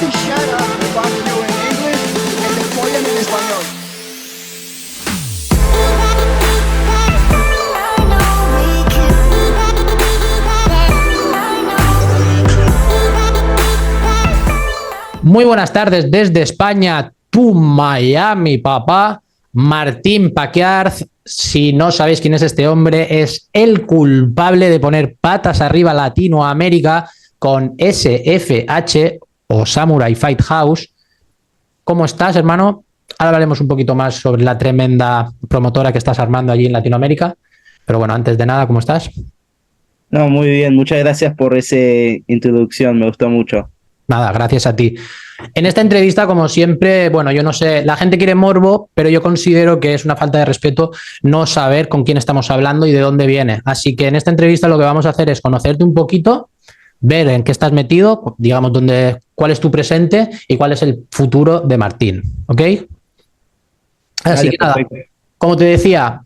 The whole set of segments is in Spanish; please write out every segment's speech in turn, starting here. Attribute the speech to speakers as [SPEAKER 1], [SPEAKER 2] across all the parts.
[SPEAKER 1] y shut up, fuck you en inglés, que te follen en español.
[SPEAKER 2] Muy buenas tardes desde España, tu Miami, papá. Martín Paquiarz, si no sabéis quién es este hombre, es el culpable de poner patas arriba Latinoamérica con SFH o Samurai Fight House. ¿Cómo estás, hermano? Ahora hablaremos un poquito más sobre la tremenda promotora que estás armando allí en Latinoamérica. Pero bueno, antes de nada, ¿cómo estás?
[SPEAKER 3] No, muy bien, muchas gracias por esa introducción, me gustó mucho.
[SPEAKER 2] Nada, gracias a ti. En esta entrevista, como siempre, bueno, yo no sé, la gente quiere morbo, pero yo considero que es una falta de respeto no saber con quién estamos hablando y de dónde viene. Así que en esta entrevista lo que vamos a hacer es conocerte un poquito, ver en qué estás metido, digamos, cuál es tu presente y cuál es el futuro de Martín, ¿ok? Así que nada, como te decía,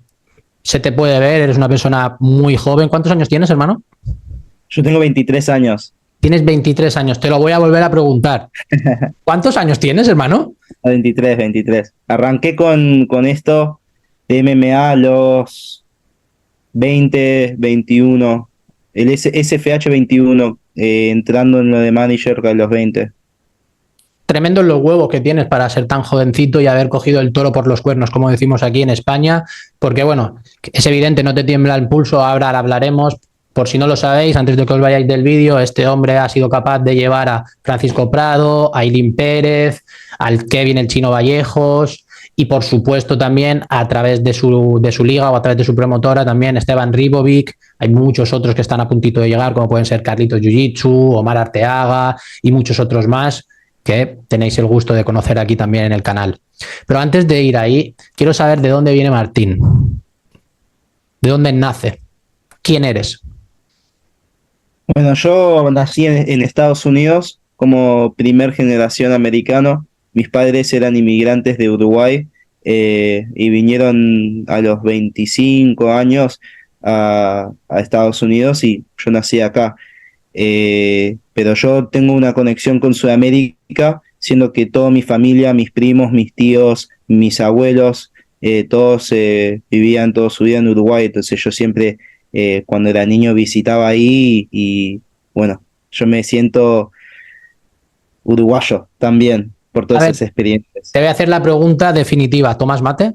[SPEAKER 2] se te puede ver, eres una persona muy joven. ¿Cuántos años tienes, hermano?
[SPEAKER 3] Yo tengo 23 años.
[SPEAKER 2] Tienes 23 años, te lo voy a volver a preguntar. ¿Cuántos años tienes, hermano?
[SPEAKER 3] 23. Arranqué con esto de MMA a los 20, 21. El SFH 21, entrando en lo de manager a los 20.
[SPEAKER 2] Tremendos los huevos que tienes para ser tan jovencito y haber cogido el toro por los cuernos, como decimos aquí en España, porque bueno, es evidente, no te tiembla el pulso, ahora hablaremos. Por si no lo sabéis, antes de que os vayáis del vídeo, este hombre ha sido capaz de llevar a Francisco Prado, a Ailín Pérez, al Kevin el Chino Vallejos y por supuesto también a través de su liga o a través de su promotora también Esteban Ribovic. Hay muchos otros que están a puntito de llegar, como pueden ser Carlitos Jiu-Jitsu, Omar Arteaga y muchos otros más que tenéis el gusto de conocer aquí también en el canal. Pero antes de ir ahí, quiero saber de dónde viene Martín. ¿De dónde nace? ¿Quién eres?
[SPEAKER 3] Bueno, yo nací en Estados Unidos como primer generación americano. Mis padres eran inmigrantes de Uruguay y vinieron a los 25 años a Estados Unidos y yo nací acá. Pero yo tengo una conexión con Sudamérica, siendo que toda mi familia, mis primos, mis tíos, mis abuelos, todos vivían toda su vida en Uruguay, entonces yo siempre cuando era niño visitaba ahí y bueno, yo me siento uruguayo también por todas esas experiencias.
[SPEAKER 2] Te voy a hacer la pregunta definitiva. ¿Tomas mate?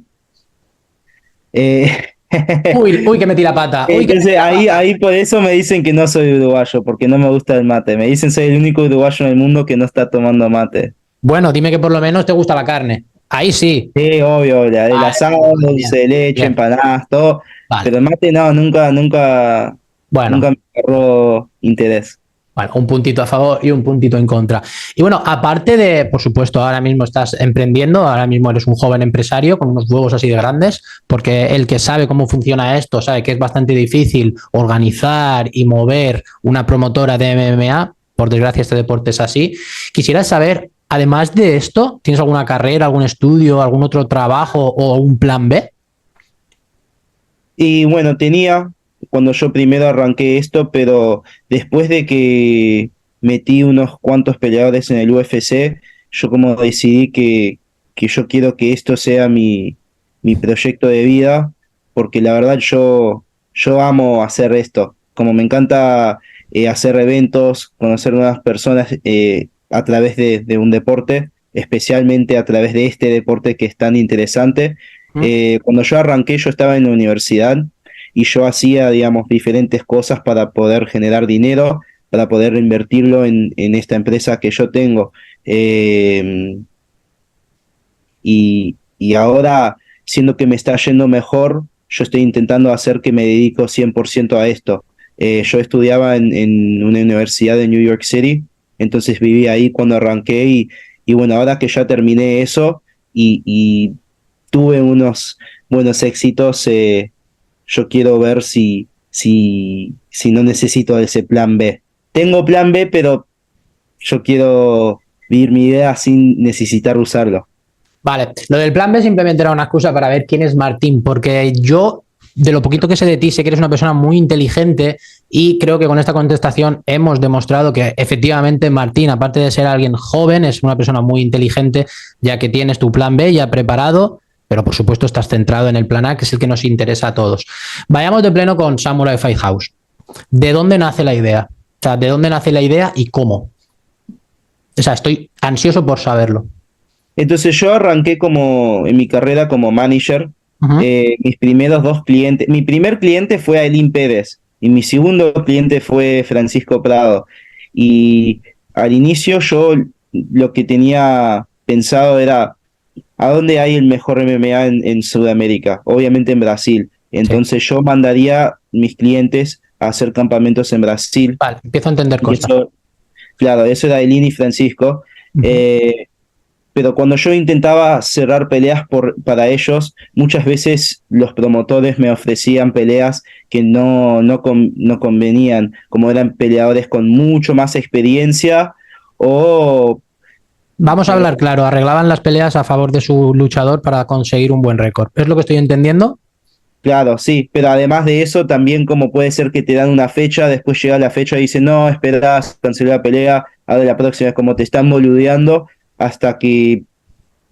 [SPEAKER 2] Uy, que metí la pata.
[SPEAKER 3] Entonces ahí por eso me dicen que no soy uruguayo, porque no me gusta el mate. Me dicen soy el único uruguayo en el mundo que no está tomando mate.
[SPEAKER 2] Bueno, dime que por lo menos te gusta la carne. Ahí sí.
[SPEAKER 3] Sí, obvio, el asado, dulce de leche, empanadas, todo. Vale. Pero el mate no, nunca me agarró interés.
[SPEAKER 2] Bueno, un puntito a favor y un puntito en contra. Y bueno, aparte de, por supuesto, ahora mismo estás emprendiendo, ahora mismo eres un joven empresario con unos huevos así de grandes, porque el que sabe cómo funciona esto, sabe que es bastante difícil organizar y mover una promotora de MMA. Por desgracia, este deporte es así. Quisiera saber, además de esto, ¿tienes alguna carrera, algún estudio, algún otro trabajo o un plan B?
[SPEAKER 3] Y bueno, tenía cuando yo primero arranqué esto, pero después de que metí unos cuantos peleadores en el UFC, yo como decidí que yo quiero que esto sea mi proyecto de vida, porque la verdad yo amo hacer esto, como me encanta hacer eventos, conocer nuevas personas a través de un deporte, especialmente a través de este deporte que es tan interesante. Cuando yo arranqué, yo estaba en la universidad y yo hacía, digamos, diferentes cosas para poder generar dinero, para poder invertirlo en esta empresa que yo tengo. Y ahora, siendo que me está yendo mejor, yo estoy intentando hacer que me dedico 100% a esto. Yo estudiaba en una universidad de New York City, entonces viví ahí cuando arranqué y bueno, ahora que ya terminé eso y tuve unos buenos éxitos, yo quiero ver si no necesito ese plan B. Tengo plan B, pero yo quiero vivir mi idea sin necesitar usarlo.
[SPEAKER 2] Vale, lo del plan B simplemente era una excusa para ver quién es Martín, porque yo, de lo poquito que sé de ti, sé que eres una persona muy inteligente, Y creo que con esta contestación hemos demostrado que efectivamente Martín, aparte de ser alguien joven, es una persona muy inteligente, ya que tienes tu plan B ya preparado, pero por supuesto estás centrado en el plan A, que es el que nos interesa a todos. Vayamos de pleno con Samurai Firehouse. ¿De dónde nace la idea? O sea, ¿de dónde nace la idea y cómo? O sea, estoy ansioso por saberlo.
[SPEAKER 3] Entonces yo arranqué en mi carrera como manager.
[SPEAKER 2] Uh-huh.
[SPEAKER 3] Mis primeros 2 clientes, mi primer cliente fue Ailín Pérez y mi segundo cliente fue Francisco Prado. Y al inicio yo lo que tenía pensado era, ¿a dónde hay el mejor MMA en Sudamérica? Obviamente en Brasil. Entonces yo mandaría mis clientes a hacer campamentos en Brasil.
[SPEAKER 2] Vale, empiezo a entender
[SPEAKER 3] Y
[SPEAKER 2] cosas.
[SPEAKER 3] eso, claro, eso era Ailín y Francisco.
[SPEAKER 2] Uh-huh.
[SPEAKER 3] Pero cuando yo intentaba cerrar peleas para ellos, muchas veces los promotores me ofrecían peleas que no convenían, como eran peleadores con mucho más experiencia o...
[SPEAKER 2] Vamos a hablar claro, arreglaban las peleas a favor de su luchador para conseguir un buen récord. ¿Es lo que estoy entendiendo?
[SPEAKER 3] Claro, sí, pero además de eso, también como puede ser que te dan una fecha, después llega la fecha y dicen, no, esperás, cancelé la pelea, ahora la próxima es como te están boludeando hasta que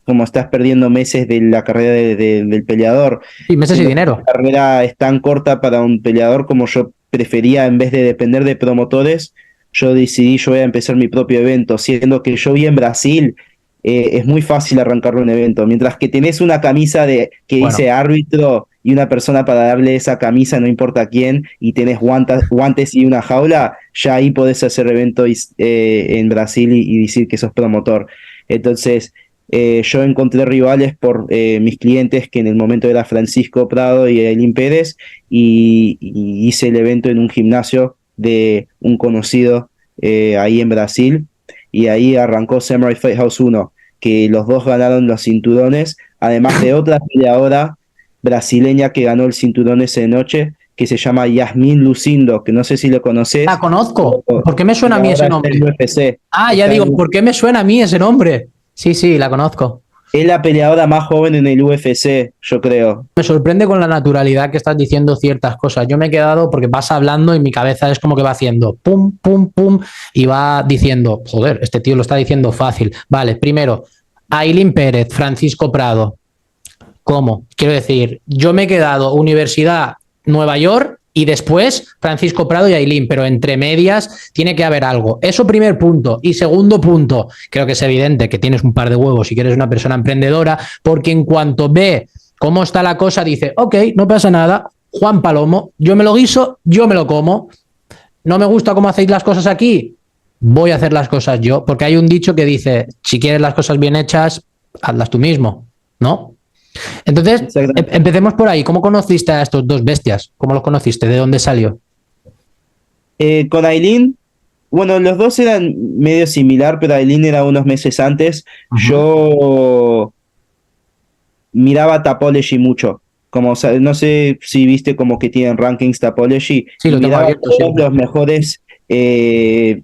[SPEAKER 3] como estás perdiendo meses de la carrera del peleador.
[SPEAKER 2] Sí, meses y
[SPEAKER 3] Siendo
[SPEAKER 2] dinero.
[SPEAKER 3] La carrera es tan corta para un peleador como yo prefería, en vez de depender de promotores, yo decidí, yo voy a empezar mi propio evento, siendo que yo vi en Brasil, es muy fácil arrancar un evento, mientras que tenés una camisa que dice árbitro y una persona para darle esa camisa, no importa quién, y tenés guantes y una jaula, ya ahí podés hacer evento en Brasil y decir que sos promotor. Entonces, yo encontré rivales por mis clientes, que en el momento era Francisco Prado y Ailín Pérez, y hice el evento en un gimnasio de un conocido ahí en Brasil, y ahí arrancó Samurai Firehouse 1, que los dos ganaron los cinturones, además de otra peleadora brasileña que ganó el cinturón esa noche, que se llama Yasmín Lucindo, que no sé si lo conoces.
[SPEAKER 2] La conozco. ¿Por qué me suena a mí ese nombre?
[SPEAKER 3] UFC.
[SPEAKER 2] Ah, ya digo, ¿por qué me suena a mí ese nombre? Sí, sí, la conozco.
[SPEAKER 3] Es la peleadora más joven en el UFC, yo creo.
[SPEAKER 2] Me sorprende con la naturalidad que estás diciendo ciertas cosas. Yo me he quedado porque vas hablando y mi cabeza es como que va haciendo pum, pum, pum y va diciendo, joder, este tío lo está diciendo fácil. Vale, primero, Ailín Pérez, Francisco Prado. ¿Cómo? Quiero decir, yo me he quedado Universidad Nueva York y después Francisco Prado y Ailín, pero entre medias tiene que haber algo. Eso primer punto. Y segundo punto, creo que es evidente que tienes un par de huevos y que eres una persona emprendedora, porque en cuanto ve cómo está la cosa, dice, ok, no pasa nada, Juan Palomo, yo me lo guiso, yo me lo como. No me gusta cómo hacéis las cosas aquí, voy a hacer las cosas yo, porque hay un dicho que dice, si quieres las cosas bien hechas, hazlas tú mismo, ¿no? Entonces, empecemos por ahí. ¿Cómo conociste a estos dos bestias? ¿Cómo los conociste? ¿De dónde salió?
[SPEAKER 3] Con Ailín, bueno, los dos eran medio similar, pero Ailín era unos meses antes.
[SPEAKER 2] Ajá.
[SPEAKER 3] Yo miraba Tapology mucho. Como, no sé si viste como que tienen rankings Tapology.
[SPEAKER 2] Sí, lo tengo
[SPEAKER 3] miraba
[SPEAKER 2] abierto,
[SPEAKER 3] todos los mejores de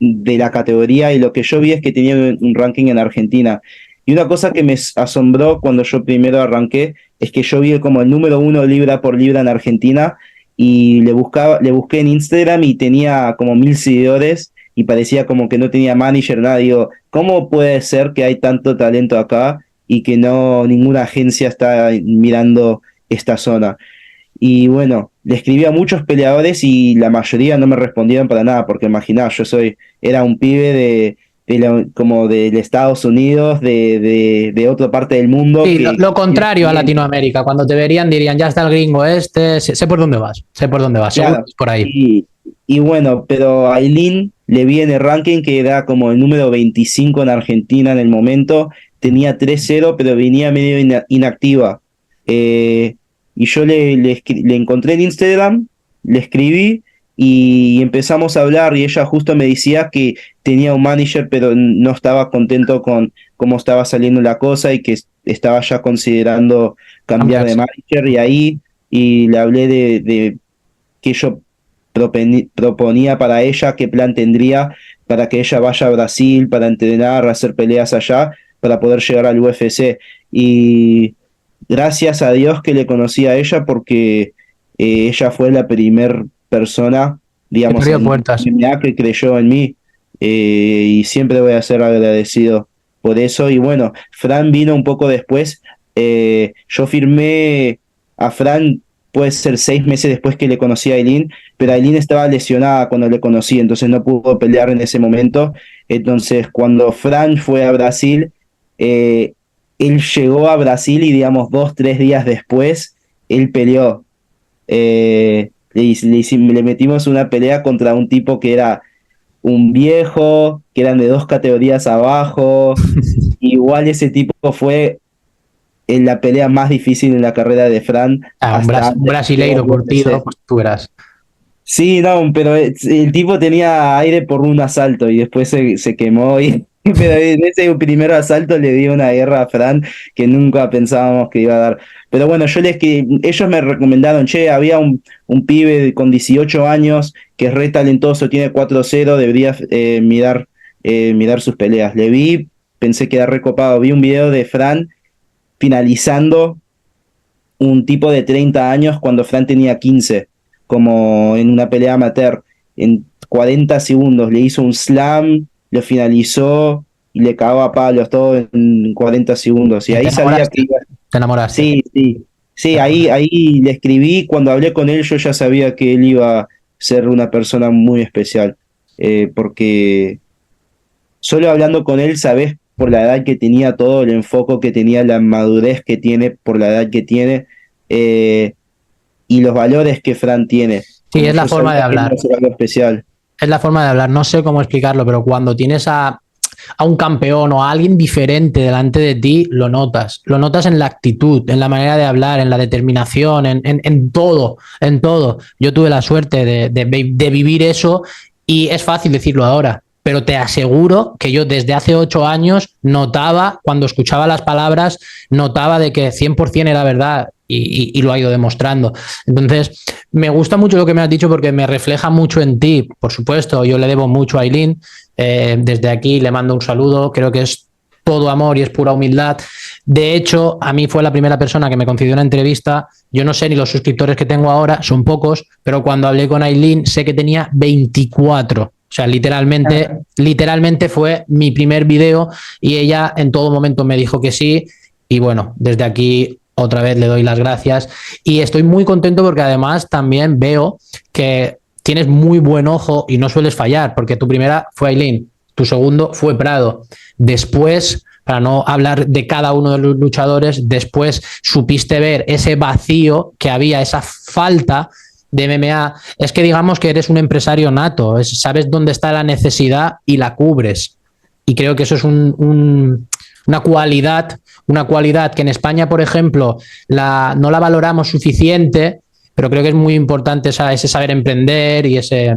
[SPEAKER 3] la categoría, y lo que yo vi es que tenían un ranking en Argentina. Y una cosa que me asombró cuando yo primero arranqué es que yo vi como el número 1 libra por libra en Argentina, y le busqué en Instagram y tenía como 1000 seguidores y parecía como que no tenía manager, nada. Digo, ¿cómo puede ser que hay tanto talento acá y que ninguna agencia está mirando esta zona? Y bueno, le escribí a muchos peleadores y la mayoría no me respondieron para nada, porque imaginá, era un pibe como del Estados Unidos, de otra parte del mundo.
[SPEAKER 2] Sí, lo contrario a Latinoamérica. Cuando te verían dirían, ya está el gringo este, sé por dónde vas,
[SPEAKER 3] Claro,
[SPEAKER 2] seguro que es por ahí.
[SPEAKER 3] Y bueno, pero a Ailín le vi en el ranking que era como el número 25 en Argentina en el momento, tenía 3-0, pero venía medio inactiva. Y yo le encontré en Instagram, le escribí y empezamos a hablar, y ella justo me decía que tenía un manager pero no estaba contento con cómo estaba saliendo la cosa y que estaba ya considerando cambiar de manager, y le hablé de que yo proponía para ella, qué plan tendría para que ella vaya a Brasil para entrenar, hacer peleas allá, para poder llegar al UFC. Y gracias a Dios que le conocí a ella, porque ella fue la primer persona,
[SPEAKER 2] Te
[SPEAKER 3] digamos,
[SPEAKER 2] abrió
[SPEAKER 3] en
[SPEAKER 2] puertas.
[SPEAKER 3] MMA que creyó en mí, y siempre voy a ser agradecido por eso. Y bueno, Fran vino un poco después. Yo firmé a Fran, puede ser 6 meses después que le conocí a Aileen, pero Aileen estaba lesionada cuando le conocí, entonces no pudo pelear en ese momento. Entonces, cuando Fran fue a Brasil, eh, él llegó a Brasil y, digamos, 2, 3 días después, él peleó. Le metimos una pelea contra un tipo que era un viejo, que eran de 2 categorías abajo. Igual ese tipo fue en la pelea más difícil en la carrera de Fran
[SPEAKER 2] Ah,
[SPEAKER 3] hasta
[SPEAKER 2] un
[SPEAKER 3] antes de que
[SPEAKER 2] brasileiro
[SPEAKER 3] llegue a
[SPEAKER 2] curtido,
[SPEAKER 3] UFC.
[SPEAKER 2] pues tú verás.
[SPEAKER 3] Sí, no, pero el tipo tenía aire por un asalto y después se quemó. Pero en ese primer asalto le dio una guerra a Fran que nunca pensábamos que iba a dar. Pero bueno, ellos me recomendaron, che, había un pibe con 18 años que es re talentoso, tiene 4-0, deberías mirar sus peleas. Le vi, pensé que era recopado. Vi un video de Fran finalizando un tipo de 30 años cuando Fran tenía 15, como en una pelea amateur. En 40 segundos le hizo un slam, lo finalizó y le cagó a palos todo en 40 segundos. Y
[SPEAKER 2] Y te
[SPEAKER 3] ahí sabía que
[SPEAKER 2] enamoraste.
[SPEAKER 3] iba.
[SPEAKER 2] Te enamoraste.
[SPEAKER 3] Sí, sí. Sí,
[SPEAKER 2] Te enamoraste.
[SPEAKER 3] ahí le escribí. Cuando hablé con él, yo ya sabía que él iba a ser una persona muy especial. Porque solo hablando con él, sabes por la edad que tenía, todo el enfoque que tenía, la madurez que tiene por la edad que tiene. eh, y los valores que Fran tiene.
[SPEAKER 2] Sí,
[SPEAKER 3] Como
[SPEAKER 2] es la
[SPEAKER 3] yo
[SPEAKER 2] forma
[SPEAKER 3] sabía
[SPEAKER 2] de
[SPEAKER 3] que él iba a
[SPEAKER 2] hablar.
[SPEAKER 3] hacer algo especial.
[SPEAKER 2] Es la forma de hablar. No sé cómo explicarlo, pero cuando tienes a un campeón o a alguien diferente delante de ti, lo notas. Lo notas en la actitud, en la manera de hablar, en la determinación, en todo, en todo. Yo tuve la suerte de vivir eso y es fácil decirlo ahora, pero te aseguro que yo desde hace 8 años notaba, cuando escuchaba las palabras, notaba de que 100% era verdad y lo ha ido demostrando. Entonces, me gusta mucho lo que me has dicho porque me refleja mucho en ti. Por supuesto, yo le debo mucho a Aileen. Desde aquí le mando un saludo, creo que es todo amor y es pura humildad. De hecho, a mí fue la primera persona que me concedió una entrevista. Yo no sé ni los suscriptores que tengo ahora, son pocos, pero cuando hablé con Aileen sé que tenía 24. O sea, literalmente fue mi primer video y ella en todo momento me dijo que sí. Y bueno, desde aquí otra vez le doy las gracias. Y estoy muy contento porque además también veo que tienes muy buen ojo y no sueles fallar, porque tu primera fue Aileen, tu segundo fue Prado. Después, para no hablar de cada uno de los luchadores, después supiste ver ese vacío que había, esa falta de MMA. Es que digamos que eres un empresario nato, sabes dónde está la necesidad y la cubres. Y creo que eso es una cualidad que en España, por ejemplo, no la valoramos suficiente, pero creo que es muy importante ese saber emprender y ese...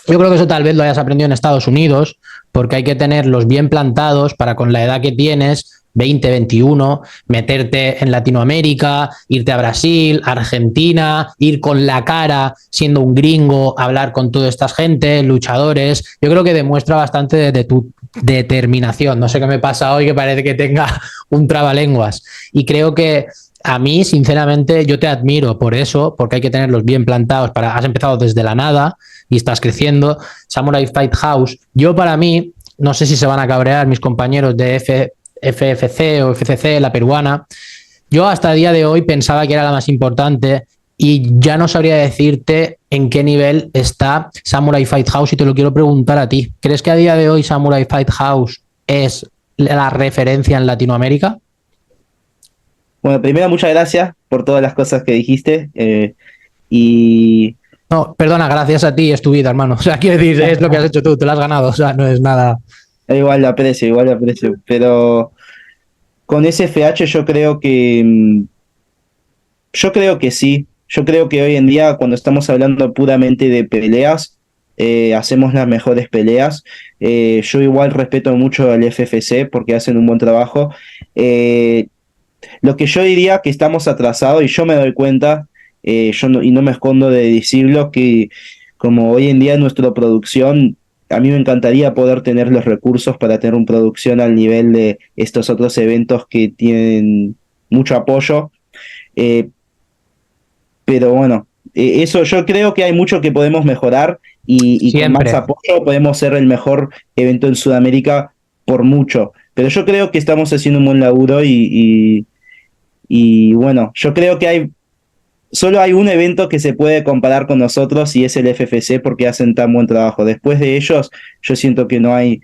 [SPEAKER 2] Yo creo que eso tal vez lo hayas aprendido en Estados Unidos, porque hay que tenerlos bien plantados para con la edad que tienes, 20, 21, meterte en Latinoamérica, irte a Brasil, Argentina, ir con la cara siendo un gringo, hablar con toda esta gente, luchadores. Yo creo que demuestra bastante de tu determinación. No sé qué me pasa hoy, que parece que tenga un trabalenguas. Y creo que a mí, sinceramente, yo te admiro por eso, porque hay que tenerlos bien plantados. Has empezado desde la nada y estás creciendo. Samurai Fight House, yo para mí, no sé si se van a cabrear mis compañeros de FFC o FCC, la peruana, yo hasta el día de hoy pensaba que era la más importante y ya no sabría decirte en qué nivel está Samurai Fight House y te lo quiero preguntar a ti. ¿Crees que a día de hoy Samurai Fight House es la referencia en Latinoamérica?
[SPEAKER 3] Bueno, primero, muchas gracias por todas las cosas que dijiste. Y
[SPEAKER 2] No, perdona, gracias a ti es tu vida, hermano. O sea, quiero decir, es lo que has hecho tú, te lo has ganado, o sea, no es nada.
[SPEAKER 3] igual lo aprecio, igual lo aprecio. Pero con SFH yo creo que sí. Yo creo que hoy en día, cuando estamos hablando puramente de peleas, hacemos las mejores peleas. Yo igual respeto mucho al FFC porque hacen un buen trabajo. Eh, Lo que yo diría que estamos atrasados, y yo me doy cuenta, y no me escondo de decirlo, que como hoy en día nuestra producción, a mí me encantaría poder tener los recursos para tener una producción al nivel de estos otros eventos que tienen mucho apoyo. eh, pero bueno, Eso yo creo que hay mucho que podemos mejorar y con
[SPEAKER 2] Siempre.
[SPEAKER 3] más apoyo podemos ser el mejor evento en Sudamérica por mucho. Pero yo creo que estamos haciendo un buen laburo y bueno, yo creo que solo hay un evento que se puede comparar con nosotros y es el FFC porque hacen tan buen trabajo. Después de ellos, yo siento que no hay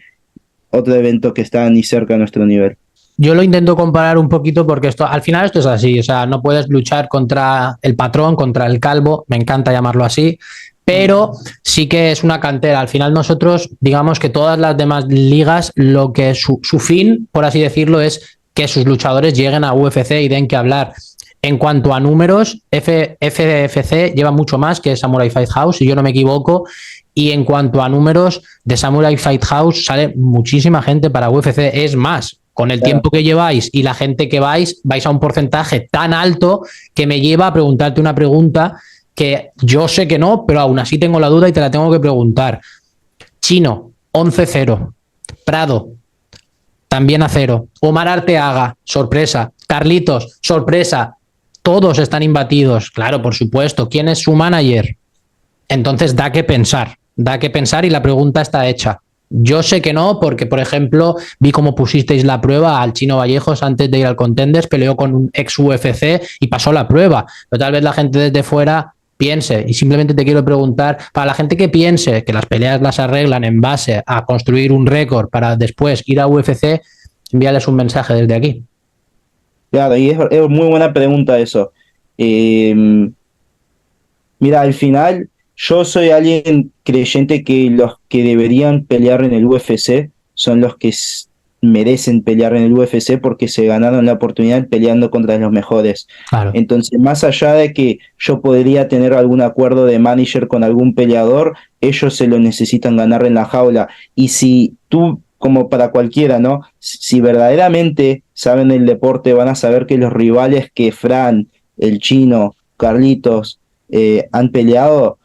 [SPEAKER 3] otro evento que está ni cerca a nuestro nivel.
[SPEAKER 2] Yo lo intento comparar un poquito porque al final esto es así, o sea, no puedes luchar contra el patrón, contra el calvo, me encanta llamarlo así, pero sí que es una cantera. Al final nosotros, digamos que todas las demás ligas, lo que su fin, por así decirlo, es que sus luchadores lleguen a UFC y den que hablar. En cuanto a números, FFC lleva mucho más que Samurai Fight House, si yo no me equivoco, y en cuanto a números, de Samurai Fight House sale muchísima gente para UFC, es más, con el tiempo que lleváis y la gente que vais a un porcentaje tan alto que me lleva a preguntarte una pregunta que yo sé que no, pero aún así tengo la duda y te la tengo que preguntar. Chino, 11-0. Prado, también a 0. Omar Arteaga, sorpresa. Carlitos, sorpresa. Todos están imbatidos. Claro, por supuesto. ¿Quién es su manager? Entonces da que pensar y la pregunta está hecha. Yo sé que no, porque, por ejemplo, vi cómo pusisteis la prueba al Chino Vallejos antes de ir al Contenders, peleó con un ex UFC y pasó la prueba. Pero tal vez la gente desde fuera piense, y simplemente te quiero preguntar, para la gente que piense que las peleas las arreglan en base a construir un récord para después ir a UFC, envíales un mensaje desde aquí.
[SPEAKER 3] Claro, y es muy buena pregunta eso. Mira, al final yo soy alguien creyente que los que deberían pelear en el UFC son los que merecen pelear en el UFC porque se ganaron la oportunidad peleando contra los mejores.
[SPEAKER 2] Claro.
[SPEAKER 3] Entonces, más allá de que yo podría tener algún acuerdo de manager con algún peleador, ellos se lo necesitan ganar en la jaula. Y si tú, como para cualquiera, ¿no? Si verdaderamente saben el deporte, van a saber que los rivales que Fran, el Chino, Carlitos, han peleado,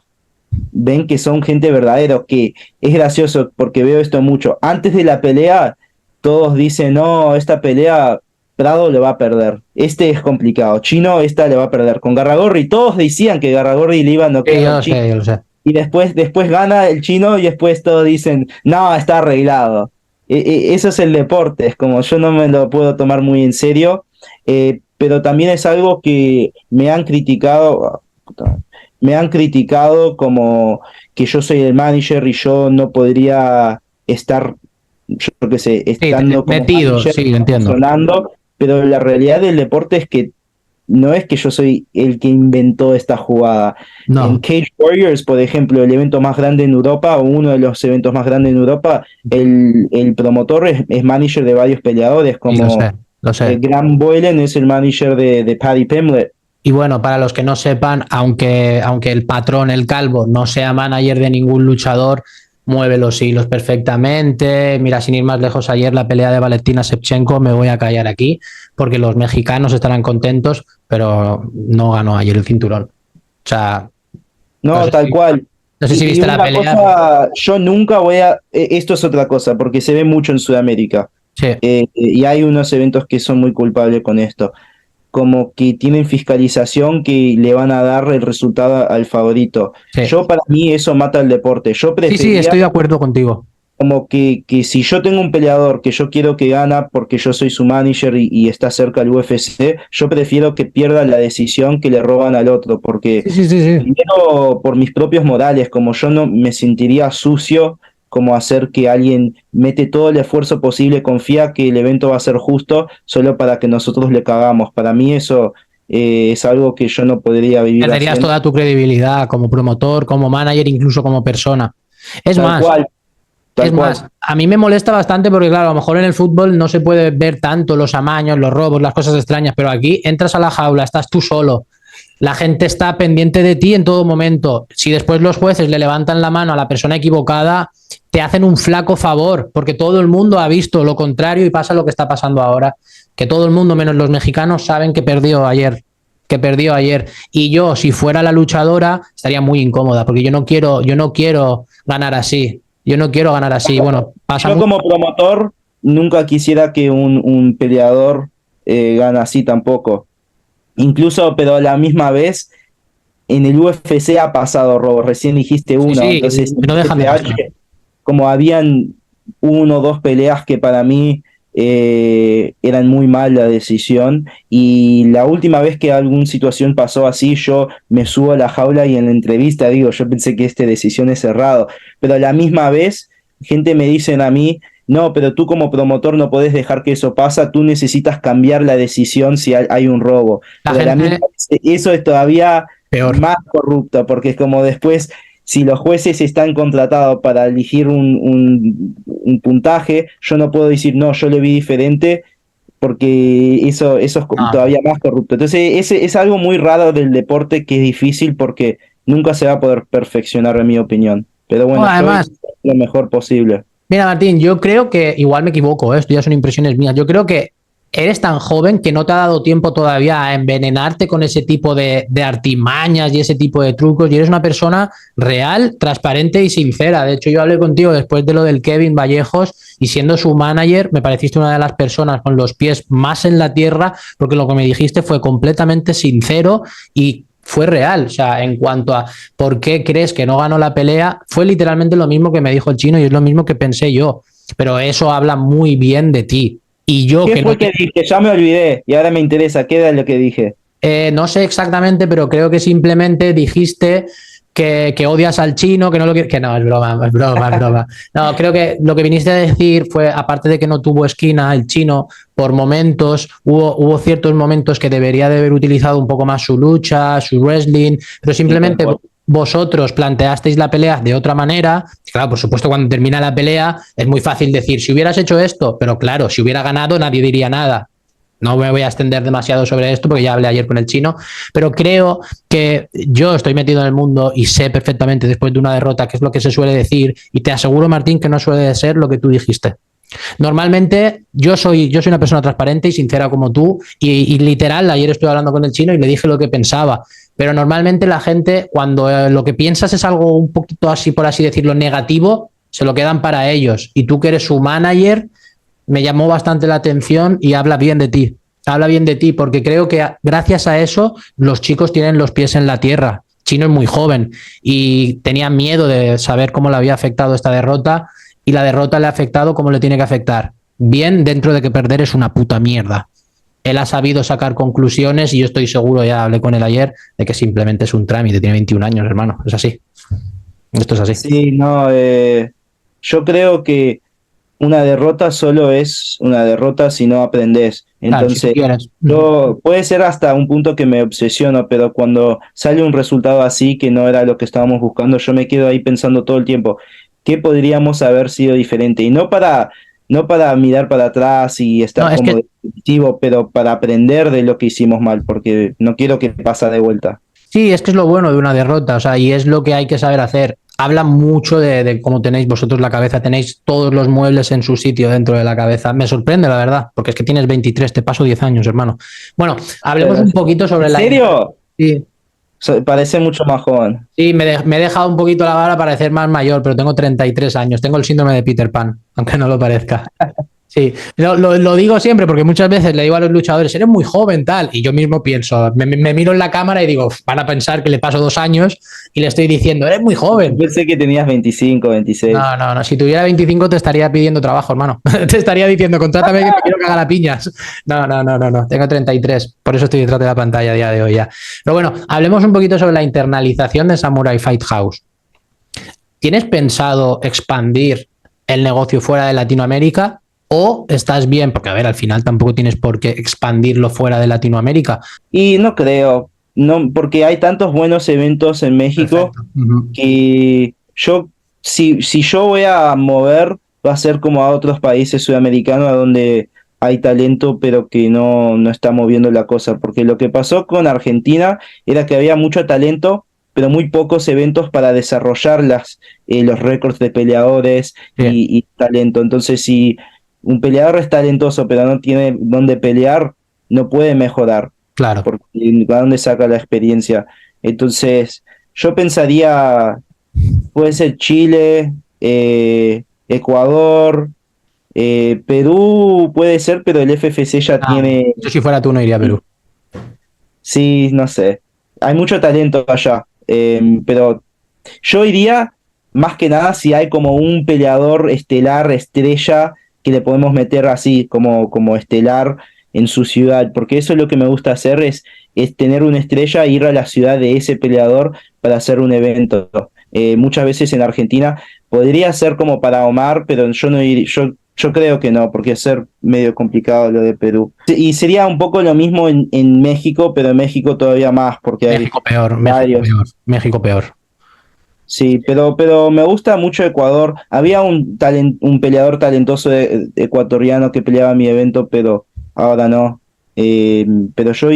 [SPEAKER 3] ven que son gente verdadera, que es gracioso porque veo esto mucho. Antes de la pelea, todos dicen, no, esta pelea Prado le va a perder. Este es complicado. Chino, esta le va a perder. Con Garragorri, todos decían que Garragorri le iba a noquear
[SPEAKER 2] Sí,
[SPEAKER 3] al Chino.
[SPEAKER 2] yo lo sé.
[SPEAKER 3] Y después gana el Chino y después todos dicen, no, está arreglado. Eso es el deporte, es como yo no me lo puedo tomar muy en serio, pero también es algo que me han criticado como que yo soy el manager y yo no podría estar, yo qué sé, estando como
[SPEAKER 2] metido,
[SPEAKER 3] manager,
[SPEAKER 2] sí, lo entiendo.
[SPEAKER 3] sonando, pero la realidad del deporte es que no es que yo soy el que inventó esta jugada.
[SPEAKER 2] No.
[SPEAKER 3] En Cage Warriors, por ejemplo, el evento más grande en Europa, o uno de los eventos más grandes en Europa, el promotor es manager de varios peleadores, como
[SPEAKER 2] Sí, lo sé.
[SPEAKER 3] Graham Boylan es el manager de Paddy Pimblett.
[SPEAKER 2] Y bueno, para los que no sepan, aunque el patrón, el calvo, no sea manager de ningún luchador, mueve los hilos perfectamente. Mira, sin ir más lejos, ayer la pelea de Valentina Shevchenko, me voy a callar aquí, porque los mexicanos estarán contentos, pero no ganó ayer el cinturón. O sea,
[SPEAKER 3] No, tal cual.
[SPEAKER 2] No sé si viste la pelea.
[SPEAKER 3] Cosa, yo nunca voy a... Esto es otra cosa, porque se ve mucho en Sudamérica.
[SPEAKER 2] Sí.
[SPEAKER 3] Y hay unos eventos que son muy culpables con esto. Como que tienen fiscalización que le van a dar el resultado al favorito.
[SPEAKER 2] Sí.
[SPEAKER 3] Para mí eso mata el deporte. Yo preferiría,
[SPEAKER 2] sí, estoy de acuerdo contigo.
[SPEAKER 3] Como que si yo tengo un peleador que yo quiero que gana porque yo soy su manager y está cerca del UFC, yo prefiero que pierda la decisión que le roban al otro, porque
[SPEAKER 2] Sí.
[SPEAKER 3] primero por mis propios modales, como yo no me sentiría sucio como hacer que alguien mete todo el esfuerzo posible, confía que el evento va a ser justo solo para que nosotros le cagamos. Para mí eso es algo que yo no podría vivir.
[SPEAKER 2] Perderías
[SPEAKER 3] haciendo.
[SPEAKER 2] toda tu credibilidad como promotor, como manager, incluso como persona. Es más, a mí me molesta bastante porque, claro, a lo mejor en el fútbol no se puede ver tanto los amaños, los robos, las cosas extrañas, pero aquí entras a la jaula, estás tú solo, la gente está pendiente de ti en todo momento. Si después los jueces le levantan la mano a la persona equivocada, te hacen un flaco favor, porque todo el mundo ha visto lo contrario y pasa lo que está pasando ahora, que todo el mundo, menos los mexicanos, saben que perdió ayer. Y yo, si fuera la luchadora, estaría muy incómoda, porque yo no quiero ganar así. Bueno,
[SPEAKER 3] yo como promotor nunca quisiera que un peleador gane así tampoco. Incluso, pero a la misma vez, en el UFC ha pasado robos, recién dijiste
[SPEAKER 2] Sí,
[SPEAKER 3] uno,
[SPEAKER 2] sí,
[SPEAKER 3] entonces
[SPEAKER 2] no dejan de pasar.
[SPEAKER 3] como habían uno o dos peleas que para mí eran muy mal la decisión, y la última vez que alguna situación pasó así, yo me subo a la jaula y en la entrevista digo, yo pensé que esta decisión es cerrado, pero a la misma vez gente me dicen a mí, no, pero tú como promotor no podés dejar que eso pasa, tú necesitas cambiar la decisión si hay un robo,
[SPEAKER 2] La
[SPEAKER 3] pero a la misma
[SPEAKER 2] gente
[SPEAKER 3] vez eso es todavía
[SPEAKER 2] peor.
[SPEAKER 3] más corrupto, porque es como después, si los jueces están contratados para elegir un puntaje, yo no puedo decir, no, yo le vi diferente, porque eso es
[SPEAKER 2] No.
[SPEAKER 3] todavía más corrupto. Entonces, es algo muy raro del deporte que es difícil porque nunca se va a poder perfeccionar, en mi opinión. Pero
[SPEAKER 2] No,
[SPEAKER 3] bueno, yo hice
[SPEAKER 2] además,
[SPEAKER 3] lo mejor posible.
[SPEAKER 2] mira, Martín, yo creo que, igual me equivoco, esto ya son impresiones mías, yo creo que eres tan joven que no te ha dado tiempo todavía a envenenarte con ese tipo de artimañas y ese tipo de trucos, y eres una persona real, transparente y sincera. De hecho, yo hablé contigo después de lo del Kevin Vallejos, y siendo su manager, me pareciste una de las personas con los pies más en la tierra, porque lo que me dijiste fue completamente sincero y fue real. O sea, en cuanto a por qué crees que no ganó la pelea, fue literalmente lo mismo que me dijo el chino y es lo mismo que pensé yo. Pero eso habla muy bien de ti. Y yo
[SPEAKER 3] ¿Qué
[SPEAKER 2] que no,
[SPEAKER 3] fue que dije? Ya me olvidé y ahora me interesa, ¿qué era lo que dije?
[SPEAKER 2] no sé exactamente, pero creo que simplemente dijiste que odias al chino, que no lo que no, es broma, es broma, es broma. No, creo que lo que viniste a decir fue, aparte de que no tuvo esquina el chino, por momentos, hubo ciertos momentos que debería de haber utilizado un poco más su lucha, su wrestling, pero
[SPEAKER 3] Sí, tal
[SPEAKER 2] simplemente
[SPEAKER 3] cual.
[SPEAKER 2] vosotros planteasteis la pelea de otra manera. Claro, por supuesto, cuando termina la pelea es muy fácil decir, si hubieras hecho esto, pero claro, si hubiera ganado nadie diría nada. No me voy a extender demasiado sobre esto porque ya hablé ayer con el chino, pero creo que yo estoy metido en el mundo y sé perfectamente después de una derrota qué es lo que se suele decir, y te aseguro, Martín, que no suele ser lo que tú dijiste. Normalmente yo soy una persona transparente y sincera como tú, y literal, ayer estuve hablando con el chino y le dije lo que pensaba, pero normalmente la gente cuando lo que piensas es algo un poquito así, por así decirlo, negativo, se lo quedan para ellos, y tú que eres su manager, me llamó bastante la atención y habla bien de ti. Habla bien de ti porque creo que gracias a eso los chicos tienen los pies en la tierra. Chino es muy joven y tenía miedo de saber cómo le había afectado esta derrota, y la derrota le ha afectado como le tiene que afectar. Bien, dentro de que perder es una puta mierda. Él ha sabido sacar conclusiones y yo estoy seguro, ya hablé con él ayer, de que simplemente es un trámite. Tiene 21 años, hermano. Es así. Esto es así.
[SPEAKER 3] Sí, no, yo creo que una derrota solo es una derrota si no aprendes.
[SPEAKER 2] Claro, si tú
[SPEAKER 3] Entonces,
[SPEAKER 2] quieres.
[SPEAKER 3] yo puede ser hasta un punto que me obsesiono, pero cuando sale un resultado así que no era lo que estábamos buscando, yo me quedo ahí pensando todo el tiempo, ¿qué podríamos haber sido diferente? Y no para mirar para atrás y
[SPEAKER 2] No,
[SPEAKER 3] estar
[SPEAKER 2] es
[SPEAKER 3] como
[SPEAKER 2] que
[SPEAKER 3] definitivo, pero para aprender de lo que hicimos mal, porque no quiero que pase de vuelta.
[SPEAKER 2] sí, es que es lo bueno de una derrota, o sea, y es lo que hay que saber hacer. Habla mucho de cómo tenéis vosotros la cabeza, tenéis todos los muebles en su sitio dentro de la cabeza. Me sorprende, la verdad, porque es que tienes 23, te paso 10 años, hermano. Bueno, hablemos un poquito
[SPEAKER 3] ¿En
[SPEAKER 2] sobre la...
[SPEAKER 3] serio?
[SPEAKER 2] Sí,
[SPEAKER 3] Parece mucho más joven.
[SPEAKER 2] sí, me he dejado un poquito la vara para parecer más mayor, pero tengo 33 años, tengo el síndrome de Peter Pan, aunque no lo parezca. Sí, lo digo siempre porque muchas veces le digo a los luchadores, eres muy joven, tal, y yo mismo pienso, me miro en la cámara y digo, van a pensar que le paso 2 años y le estoy diciendo, eres muy
[SPEAKER 3] Yo
[SPEAKER 2] joven.
[SPEAKER 3] pensé que tenías 25, 26.
[SPEAKER 2] No, no, no, si tuviera 25 te estaría pidiendo trabajo, hermano. Te estaría diciendo, contrátame que me quiero cagar a piñas. No, no, no, no, no, tengo 33, por eso estoy detrás de la pantalla a día de hoy ya. Pero bueno, hablemos un poquito sobre la internalización de Samurai Fight House. ¿Tienes pensado expandir el negocio fuera de Latinoamérica o estás bien? Porque, a ver, al final tampoco tienes por qué expandirlo fuera de Latinoamérica.
[SPEAKER 3] Y no creo, no, porque hay tantos buenos eventos en México
[SPEAKER 2] Perfecto. Uh-huh.
[SPEAKER 3] que si yo voy a mover, va a ser como a otros países sudamericanos a donde hay talento, pero que no está moviendo la cosa. Porque lo que pasó con Argentina era que había mucho talento, pero muy pocos eventos para desarrollar los récords de peleadores
[SPEAKER 2] Sí,
[SPEAKER 3] y talento. Entonces, si un peleador es talentoso, pero no tiene dónde pelear, no puede mejorar
[SPEAKER 2] claro.
[SPEAKER 3] porque ¿de dónde saca la experiencia? Entonces, yo pensaría, puede ser Chile, Ecuador, Perú puede ser, pero el FFC ya
[SPEAKER 2] Ah,
[SPEAKER 3] tiene,
[SPEAKER 2] yo si fuera tú no iría a Perú.
[SPEAKER 3] sí, no sé. hay mucho talento allá, pero yo iría más que nada si hay como un peleador estelar, estrella, que le podemos meter así como estelar en su ciudad, porque eso es lo que me gusta hacer, es tener una estrella e ir a la ciudad de ese peleador para hacer un evento. Muchas veces en Argentina podría ser como para Omar, pero yo no iría, yo creo que no, porque es ser medio complicado lo de Perú. Y sería un poco lo mismo en México, pero en México todavía más, porque hay
[SPEAKER 2] México peor, México
[SPEAKER 3] varios.
[SPEAKER 2] peor, México peor.
[SPEAKER 3] Sí, pero me gusta mucho Ecuador. Había un peleador talentoso ecuatoriano que peleaba en mi evento, pero ahora no. Pero yo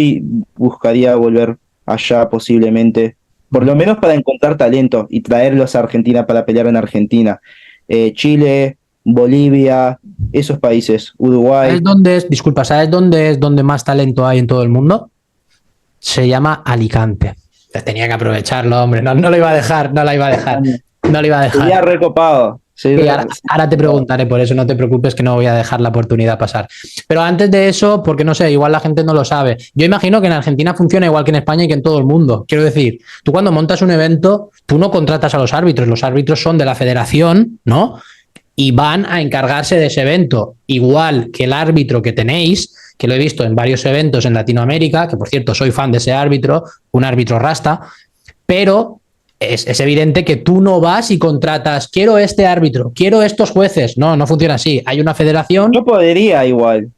[SPEAKER 3] buscaría volver allá posiblemente, por lo menos para encontrar talento y traerlos a Argentina para pelear en Argentina. Chile, Bolivia, esos países,
[SPEAKER 2] ¿Sabes
[SPEAKER 3] Uruguay.
[SPEAKER 2] dónde es? Disculpa, ¿sabes dónde es donde más talento hay en todo el mundo? Se llama Alicante. Tenía que aprovecharlo, hombre. No, no lo iba a dejar, no la iba a dejar. No lo iba a
[SPEAKER 3] Sería
[SPEAKER 2] dejar.
[SPEAKER 3] recopado.
[SPEAKER 2] Sí, ahora te preguntaré, por eso no te preocupes que no voy a dejar la oportunidad pasar. Pero antes de eso, porque no sé, igual la gente no lo sabe. Yo imagino que en Argentina funciona igual que en España y que en todo el mundo. Quiero decir, tú cuando montas un evento, tú no contratas a los árbitros son de la federación, ¿no? Y van a encargarse de ese evento, igual que el árbitro que tenéis, que lo he visto en varios eventos en Latinoamérica, que por cierto soy fan de ese árbitro, un árbitro rasta, pero es evidente que tú no vas y contratas, quiero este árbitro, quiero estos jueces. No, no funciona así. Hay una federación.
[SPEAKER 3] Yo podría igual.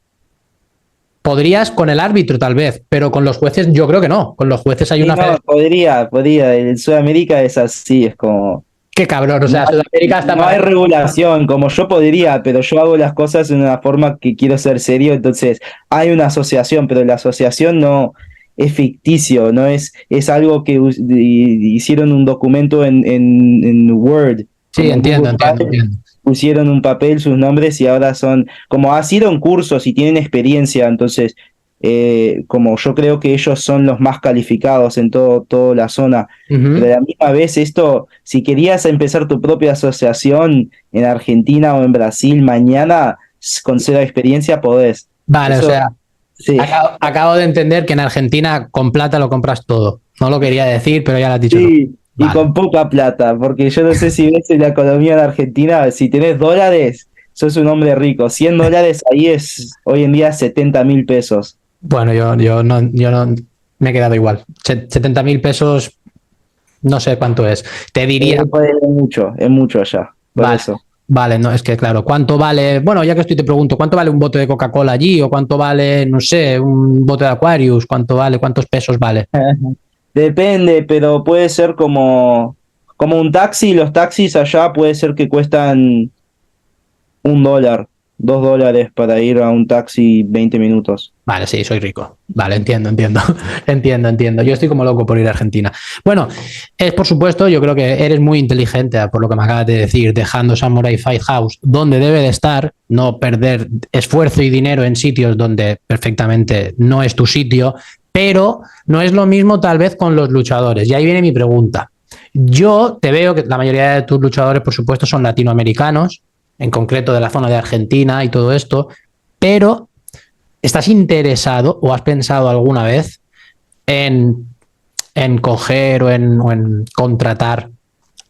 [SPEAKER 2] Podrías con el árbitro tal vez, pero con los jueces yo creo que no. Con los jueces hay
[SPEAKER 3] Sí,
[SPEAKER 2] una
[SPEAKER 3] no,
[SPEAKER 2] federación.
[SPEAKER 3] podría. En Sudamérica es así, es como...
[SPEAKER 2] Qué cabrón, o sea,
[SPEAKER 3] No,
[SPEAKER 2] Sudamérica está
[SPEAKER 3] no hay
[SPEAKER 2] para...
[SPEAKER 3] regulación, como yo podría, pero yo hago las cosas en una forma que quiero ser serio, entonces hay una asociación, pero la asociación no es ficticio, no es algo que hicieron un documento en Word,
[SPEAKER 2] Sí,
[SPEAKER 3] como en
[SPEAKER 2] entiendo,
[SPEAKER 3] Google
[SPEAKER 2] entiendo,
[SPEAKER 3] Drive,
[SPEAKER 2] entiendo.
[SPEAKER 3] pusieron un papel sus nombres y ahora son, como ha sido en cursos y tienen experiencia, entonces como yo creo que ellos son los más calificados en toda la zona. Pero a
[SPEAKER 2] Ujú.
[SPEAKER 3] la misma vez esto, si querías empezar tu propia asociación en Argentina o en Brasil mañana, con cero experiencia podés.
[SPEAKER 2] Vale, o
[SPEAKER 3] Eso,
[SPEAKER 2] sea,
[SPEAKER 3] sí.
[SPEAKER 2] acabo de entender que en Argentina con plata lo compras todo. No lo quería decir, pero ya lo has dicho todo.
[SPEAKER 3] Sí, y
[SPEAKER 2] Vale.
[SPEAKER 3] con poca plata, porque yo no sé si ves en la economía en Argentina, si tenés dólares, sos un hombre rico. $100 ahí es hoy en día 70.000 pesos.
[SPEAKER 2] Bueno, yo no me he quedado igual. 70.000 pesos, no sé cuánto es. Te diría,
[SPEAKER 3] Es mucho allá, por
[SPEAKER 2] vale,
[SPEAKER 3] eso.
[SPEAKER 2] vale, no, es que claro, ¿cuánto vale? Bueno, ya que estoy te pregunto, ¿cuánto vale un bote de Coca-Cola allí? ¿O cuánto vale, no sé, un bote de Aquarius? ¿Cuánto vale? ¿Cuántos pesos vale?
[SPEAKER 3] Depende, pero puede ser como un taxi. Los taxis allá puede ser que cuestan $1, $2 para ir a un taxi 20 minutos.
[SPEAKER 2] Vale, sí, soy rico. Vale, entiendo, entiendo. Entiendo, entiendo. Yo estoy como loco por ir a Argentina. Bueno, es por supuesto, yo creo que eres muy inteligente, por lo que me acabas de decir, dejando Samurai Fight House donde debe de estar, no perder esfuerzo y dinero en sitios donde perfectamente no es tu sitio, pero no es lo mismo tal vez con los luchadores. Y ahí viene mi pregunta. Yo te veo que la mayoría de tus luchadores, por supuesto, son latinoamericanos, en concreto de la zona de Argentina y todo esto, pero ¿estás interesado o has pensado alguna vez en coger o en contratar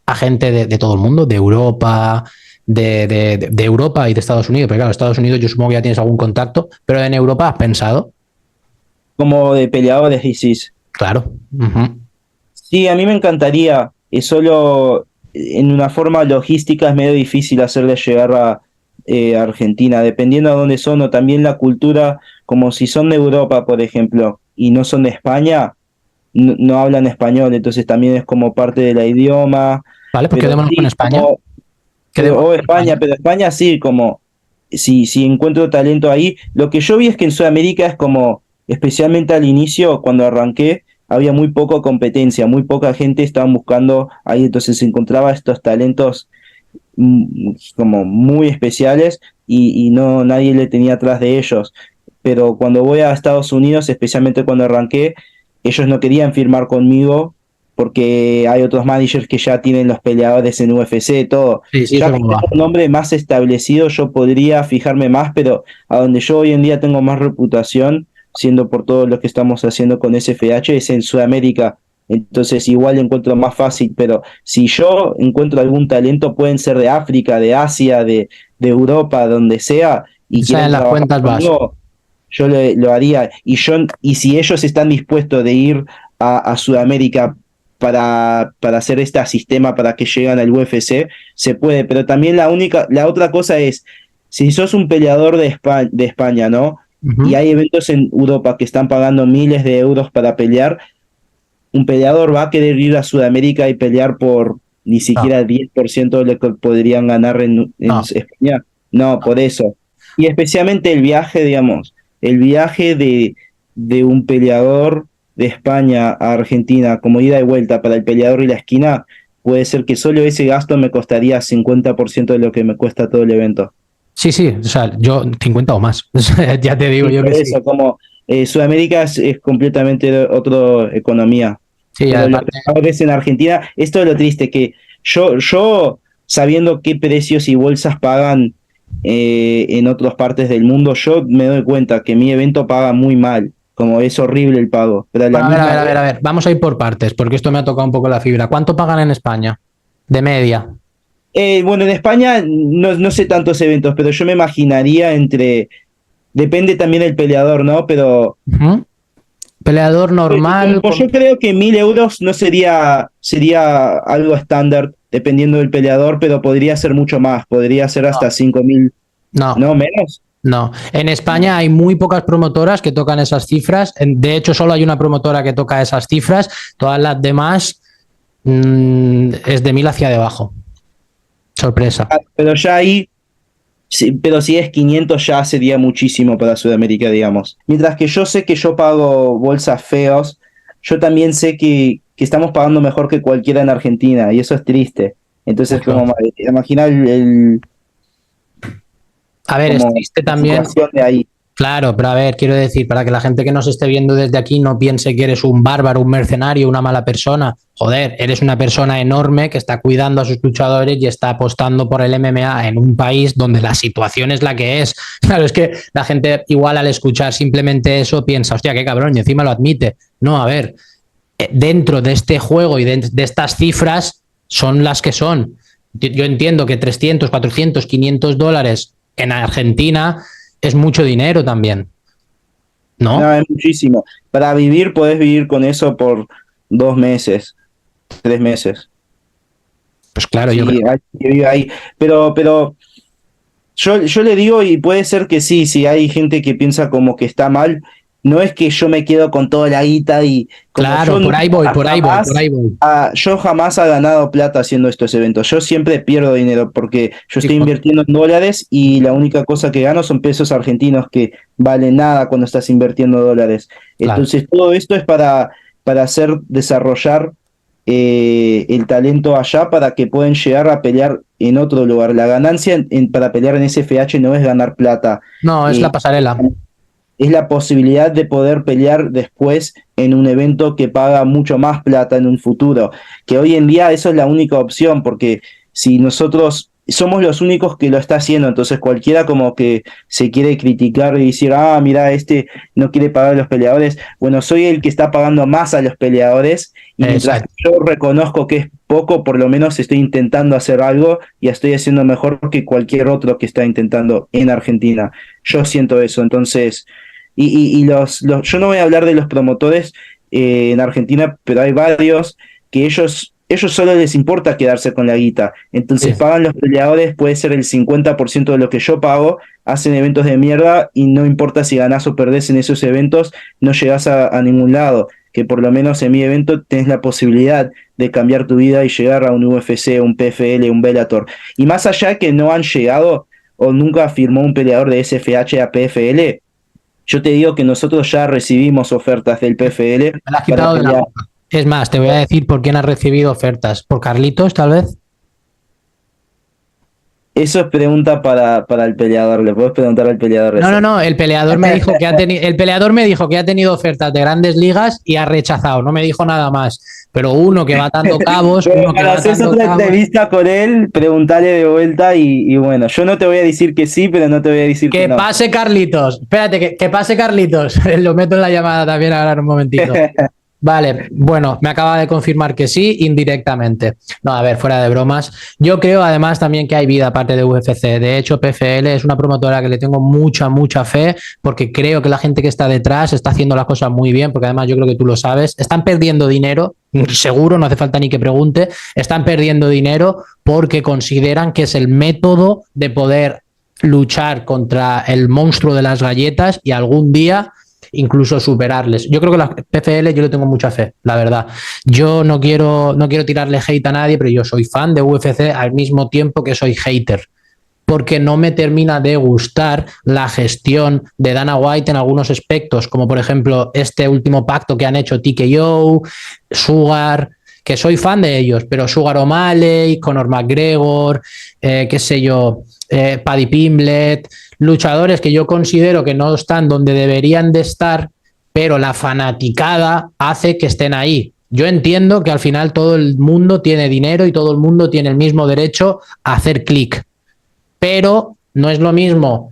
[SPEAKER 2] a gente de todo el mundo, de Europa, de Europa y de Estados Unidos? Porque claro, Estados Unidos yo supongo que ya tienes algún contacto, pero en Europa has pensado,
[SPEAKER 3] Como de peleadores, decís.
[SPEAKER 2] claro. Uh-huh.
[SPEAKER 3] Sí, a mí me encantaría. Es solo en una forma logística es medio difícil hacerle llegar a Argentina, dependiendo de dónde son, o también la cultura, como si son de Europa, por ejemplo, y no son de España, no hablan español, entonces también es como parte del idioma,
[SPEAKER 2] Vale, pues
[SPEAKER 3] pero
[SPEAKER 2] quedémonos con
[SPEAKER 3] sí,
[SPEAKER 2] España. Quedémonos
[SPEAKER 3] o
[SPEAKER 2] con España.
[SPEAKER 3] España sí, como si encuentro talento ahí. Lo que yo vi es que en Sudamérica es como, especialmente al inicio, cuando arranqué, había muy poca competencia, muy poca gente estaba buscando ahí, entonces se encontraba estos talentos como muy especiales y no nadie le tenía atrás de ellos. Pero cuando voy a Estados Unidos, especialmente cuando arranqué, ellos no querían firmar conmigo porque hay otros managers que ya tienen los peleadores en UFC, todo.
[SPEAKER 2] Sí, sí,
[SPEAKER 3] Ya
[SPEAKER 2] eso
[SPEAKER 3] que
[SPEAKER 2] cómo
[SPEAKER 3] tengo
[SPEAKER 2] va.
[SPEAKER 3] un nombre más establecido, yo podría fijarme más, pero a donde yo hoy en día tengo más reputación, siendo por todo lo que estamos haciendo con SFH, es en Sudamérica. entonces igual encuentro más fácil, pero si yo encuentro algún talento, pueden ser de África, de Asia, de Europa, donde sea, y
[SPEAKER 2] Esa en
[SPEAKER 3] quieren
[SPEAKER 2] las
[SPEAKER 3] trabajar
[SPEAKER 2] cuentas vas.
[SPEAKER 3] conmigo, yo lo haría. Y si ellos están dispuestos de ir a Sudamérica para hacer este sistema para que lleguen al UFC, se puede. Pero también la otra cosa es, si sos un peleador de España, ¿no? Y
[SPEAKER 2] Ujú.
[SPEAKER 3] hay eventos en Europa que están pagando miles de euros para pelear, un peleador va a querer ir a Sudamérica y pelear por ni
[SPEAKER 2] No,
[SPEAKER 3] siquiera el 10% de lo que podrían ganar en
[SPEAKER 2] no.
[SPEAKER 3] España. No, por eso. Y especialmente el viaje, digamos, el viaje de un peleador de España a Argentina como ida y vuelta para el peleador y la esquina, puede ser que solo ese gasto me costaría 50% de lo que me cuesta todo el evento.
[SPEAKER 2] Sí, sí, o sea, yo 50 o más. O sea, ya te digo
[SPEAKER 3] Y
[SPEAKER 2] yo
[SPEAKER 3] por
[SPEAKER 2] que sí.
[SPEAKER 3] eso, como Sudamérica es completamente otra economía.
[SPEAKER 2] Sí,
[SPEAKER 3] Pero los
[SPEAKER 2] aparte,
[SPEAKER 3] peleadores en Argentina, esto es lo triste, que yo sabiendo qué precios y bolsas pagan en otras partes del mundo, yo me doy cuenta que mi evento paga muy mal, como es horrible el pago, pero a la
[SPEAKER 2] bueno, a ver, a
[SPEAKER 3] misma
[SPEAKER 2] ver, a ver,
[SPEAKER 3] vez,
[SPEAKER 2] a ver, vamos a ir por partes, porque esto me ha tocado un poco la fibra. ¿Cuánto pagan en España? De media.
[SPEAKER 3] bueno, en España no sé tantos eventos, pero yo me imaginaría depende también del peleador, ¿no? Pero
[SPEAKER 2] Ujú. Peleador normal,
[SPEAKER 3] como yo creo que 1.000 euros no sería algo estándar, dependiendo del peleador, pero podría ser mucho más, podría ser hasta 5.000,
[SPEAKER 2] no,
[SPEAKER 3] ¿no? Menos.
[SPEAKER 2] no. En España hay muy pocas promotoras que tocan esas cifras. De hecho, solo hay una promotora que toca esas cifras. Todas las demás es de 1000 hacia debajo. Sorpresa.
[SPEAKER 3] Pero ya ahí, sí, pero si es 500 ya sería muchísimo para Sudamérica, digamos. Mientras que yo sé que yo pago bolsas feos, yo también sé que estamos pagando mejor que cualquiera en Argentina, y eso es triste. Entonces,
[SPEAKER 2] Mucho.
[SPEAKER 3] como imagina
[SPEAKER 2] A ver, es
[SPEAKER 3] como
[SPEAKER 2] triste
[SPEAKER 3] la
[SPEAKER 2] también.
[SPEAKER 3] situación de ahí.
[SPEAKER 2] Claro, pero a ver, quiero decir, para que la gente que nos esté viendo desde aquí no piense que eres un bárbaro, un mercenario, una mala persona. Joder, eres una persona enorme que está cuidando a sus luchadores y está apostando por el MMA en un país donde la situación es la que es. Claro, es que la gente igual al escuchar simplemente eso piensa, hostia, qué cabrón, y encima lo admite. No, a ver, dentro de este juego y de estas cifras son las que son. Yo entiendo que 300, 400, 500 dólares en Argentina es mucho dinero también,
[SPEAKER 3] No,
[SPEAKER 2] ¿no?
[SPEAKER 3] es muchísimo. Para vivir, podés vivir con eso por 2 meses, 3 meses.
[SPEAKER 2] Pues claro, yo
[SPEAKER 3] Sí,
[SPEAKER 2] creo.
[SPEAKER 3] hay que vivir ahí. Pero yo le digo, y puede ser que sí, si hay gente que piensa como que está mal, no es que yo me quedo con toda la guita y como
[SPEAKER 2] Claro,
[SPEAKER 3] yo
[SPEAKER 2] por
[SPEAKER 3] nunca
[SPEAKER 2] ahí voy, por ahí voy, por
[SPEAKER 3] jamás,
[SPEAKER 2] ahí voy.
[SPEAKER 3] yo jamás he ganado plata haciendo estos eventos. Yo siempre pierdo dinero porque yo
[SPEAKER 2] Sí,
[SPEAKER 3] estoy invirtiendo en dólares y la única cosa que gano son pesos argentinos que valen nada cuando estás invirtiendo dólares.
[SPEAKER 2] claro.
[SPEAKER 3] Entonces todo esto es para hacer desarrollar el talento allá para que puedan llegar a pelear en otro lugar. La ganancia para pelear en SFH no es ganar plata,
[SPEAKER 2] No, es la
[SPEAKER 3] eh,
[SPEAKER 2] pasarela.
[SPEAKER 3] es la posibilidad de poder pelear después en un evento que paga mucho más plata en un futuro, que hoy en día eso es la única opción, porque si nosotros somos los únicos que lo está haciendo, entonces cualquiera como que se quiere criticar y decir, mira, este no quiere pagar a los peleadores, bueno, soy el que está pagando más a los peleadores y mientras
[SPEAKER 2] Exacto.
[SPEAKER 3] yo reconozco que es poco, por lo menos estoy intentando hacer algo y estoy haciendo mejor que cualquier otro que está intentando en Argentina. Yo siento eso, entonces yo no voy a hablar de los promotores en Argentina, pero hay varios que ellos solo les importa quedarse con la guita. Entonces
[SPEAKER 2] Sí,
[SPEAKER 3] pagan los peleadores, puede ser el 50% de lo que yo pago, hacen eventos de mierda y no importa si ganás o perdés en esos eventos, no llegás a ningún lado. Que por lo menos en mi evento tenés la posibilidad de cambiar tu vida y llegar a un UFC, un PFL, un Bellator. Y más allá que no han llegado o nunca firmó un peleador de SFH a PFL, yo te digo que nosotros ya recibimos ofertas del PFL
[SPEAKER 2] me la has
[SPEAKER 3] para
[SPEAKER 2] quitado de la
[SPEAKER 3] pelear.
[SPEAKER 2] boca. Es más, te voy a decir por quién has recibido ofertas. ¿Por Carlitos, tal vez?
[SPEAKER 3] Eso es pregunta para el peleador. Le puedes preguntar al peleador
[SPEAKER 2] No, no,
[SPEAKER 3] eso.
[SPEAKER 2] no. El peleador me dijo que el peleador me dijo que ha tenido ofertas de grandes ligas y ha rechazado. No me dijo nada más. Pero uno que va atando cabos,
[SPEAKER 3] Pero
[SPEAKER 2] uno que
[SPEAKER 3] para
[SPEAKER 2] va
[SPEAKER 3] hacer
[SPEAKER 2] atando
[SPEAKER 3] otra
[SPEAKER 2] cabos.
[SPEAKER 3] entrevista con él, preguntale de vuelta y bueno, yo no te voy a decir que sí, pero no te voy a decir que
[SPEAKER 2] Que
[SPEAKER 3] no.
[SPEAKER 2] pase Carlitos. Espérate, que pase Carlitos. Lo meto en la llamada también ahora en un momentito. Vale, bueno, me acaba de confirmar que sí, indirectamente. No, a ver, fuera de bromas. Yo creo además también que hay vida aparte de UFC. De hecho, PFL es una promotora que le tengo mucha, mucha fe porque creo que la gente que está detrás está haciendo las cosas muy bien, porque además yo creo que tú lo sabes. Están perdiendo dinero, seguro, no hace falta ni que pregunte. Están perdiendo dinero porque consideran que es el método de poder luchar contra el monstruo de las galletas y algún día incluso superarles. Yo creo que la PFL yo le tengo mucha fe, la verdad. Yo no quiero tirarle hate a nadie, pero yo soy fan de UFC al mismo tiempo que soy hater, porque no me termina de gustar la gestión de Dana White en algunos aspectos, como por ejemplo este último pacto que han hecho TKO, Sugar, que soy fan de ellos, pero Sugar O'Malley, Conor McGregor, qué sé yo, Paddy Pimblett, luchadores que yo considero que no están donde deberían de estar, pero la fanaticada hace que estén ahí. Yo entiendo que al final todo el mundo tiene dinero y todo el mundo tiene el mismo derecho a hacer clic, pero no es lo mismo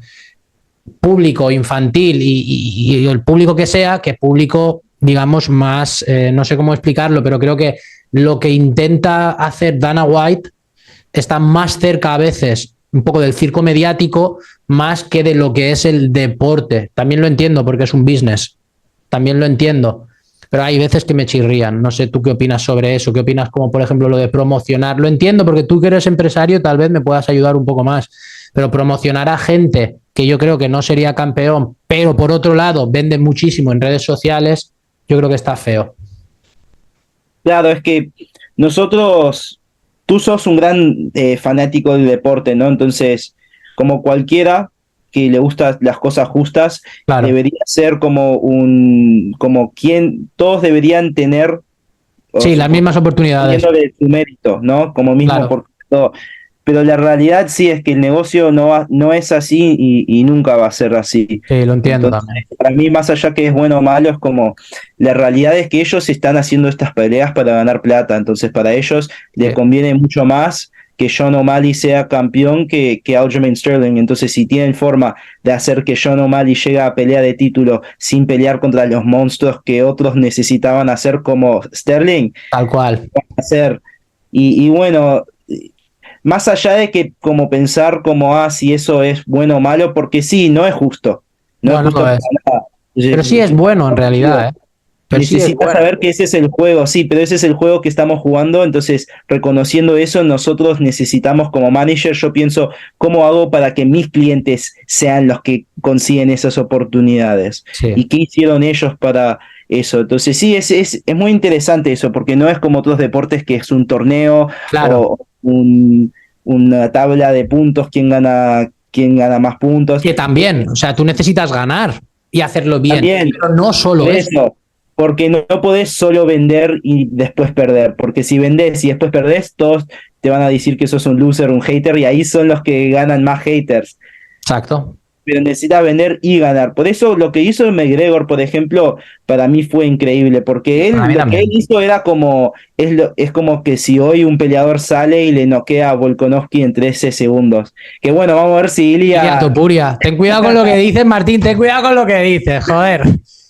[SPEAKER 2] público infantil y el público que sea que público, digamos, más, no sé cómo explicarlo, pero creo que lo que intenta hacer Dana White está más cerca a veces un poco del circo mediático más que de lo que es el deporte. También lo entiendo porque es un business, también lo entiendo, pero hay veces que me chirrían. No sé tú qué opinas sobre eso, qué opinas como por ejemplo lo de promocionar. Lo entiendo porque tú que eres empresario tal vez me puedas ayudar un poco más, pero promocionar a gente que yo creo que no sería campeón, pero por otro lado vende muchísimo en redes sociales, yo creo que está feo.
[SPEAKER 3] Claro, es que nosotros, tú sos un gran fanático del deporte, ¿no? Entonces, como cualquiera que le gustan las cosas justas,
[SPEAKER 2] Claro.
[SPEAKER 3] debería ser como quien, todos deberían tener, o
[SPEAKER 2] Sí, las mismas oportunidades.
[SPEAKER 3] de su mérito, ¿no? Como mismo
[SPEAKER 2] Claro.
[SPEAKER 3] por todo. Pero la realidad sí es que el negocio no es así y nunca va a ser así.
[SPEAKER 2] Sí, lo entiendo
[SPEAKER 3] Entonces,
[SPEAKER 2] también.
[SPEAKER 3] para mí, más allá que es bueno o malo, es como la realidad es que ellos están haciendo estas peleas para ganar plata. Entonces, para ellos les
[SPEAKER 2] Sí.
[SPEAKER 3] conviene mucho más que Sean O'Malley sea campeón que Aljamain Sterling. Entonces, si tienen forma de hacer que Sean O'Malley llegue a pelea de título sin pelear contra los monstruos que otros necesitaban hacer como Sterling,
[SPEAKER 2] Tal cual.
[SPEAKER 3] hacer. Y bueno, más allá de que como pensar como, si eso es bueno o malo, porque sí, no es justo. No es
[SPEAKER 2] No, no
[SPEAKER 3] justo
[SPEAKER 2] lo
[SPEAKER 3] para
[SPEAKER 2] es.
[SPEAKER 3] nada.
[SPEAKER 2] Pero sí es bueno en realidad, ¿eh? Pero sí es
[SPEAKER 3] Necesitas
[SPEAKER 2] bueno.
[SPEAKER 3] saber que ese es el juego, sí, pero ese es el juego que estamos jugando, entonces reconociendo eso, nosotros necesitamos como manager, yo pienso, ¿cómo hago para que mis clientes sean los que consiguen esas oportunidades?
[SPEAKER 2] Sí.
[SPEAKER 3] ¿Y qué hicieron ellos para eso? Entonces sí, es muy interesante eso, porque no es como otros deportes que es un torneo
[SPEAKER 2] Claro.
[SPEAKER 3] o una tabla de puntos, quién gana más puntos.
[SPEAKER 2] Que también, o sea, tú necesitas ganar y hacerlo bien,
[SPEAKER 3] También,
[SPEAKER 2] pero no
[SPEAKER 3] por
[SPEAKER 2] solo eso.
[SPEAKER 3] eso, porque no podés solo vender y después perder, porque si vendés y después perdés, todos te van a decir que sos un loser, un hater, y ahí son los que ganan más haters.
[SPEAKER 2] Exacto.
[SPEAKER 3] Pero necesita vender y ganar. Por eso lo que hizo McGregor, por ejemplo, para mí fue increíble, porque
[SPEAKER 2] Para
[SPEAKER 3] él
[SPEAKER 2] mí
[SPEAKER 3] lo que él
[SPEAKER 2] también.
[SPEAKER 3] hizo era como, es como que si hoy un peleador sale y le noquea a Volkanovski en 13 segundos. Que bueno, vamos a ver si
[SPEAKER 2] Ilia
[SPEAKER 3] Ilia.
[SPEAKER 2] Topuria. Ten cuidado con lo que dices, Martín, ten cuidado con lo que dices, joder.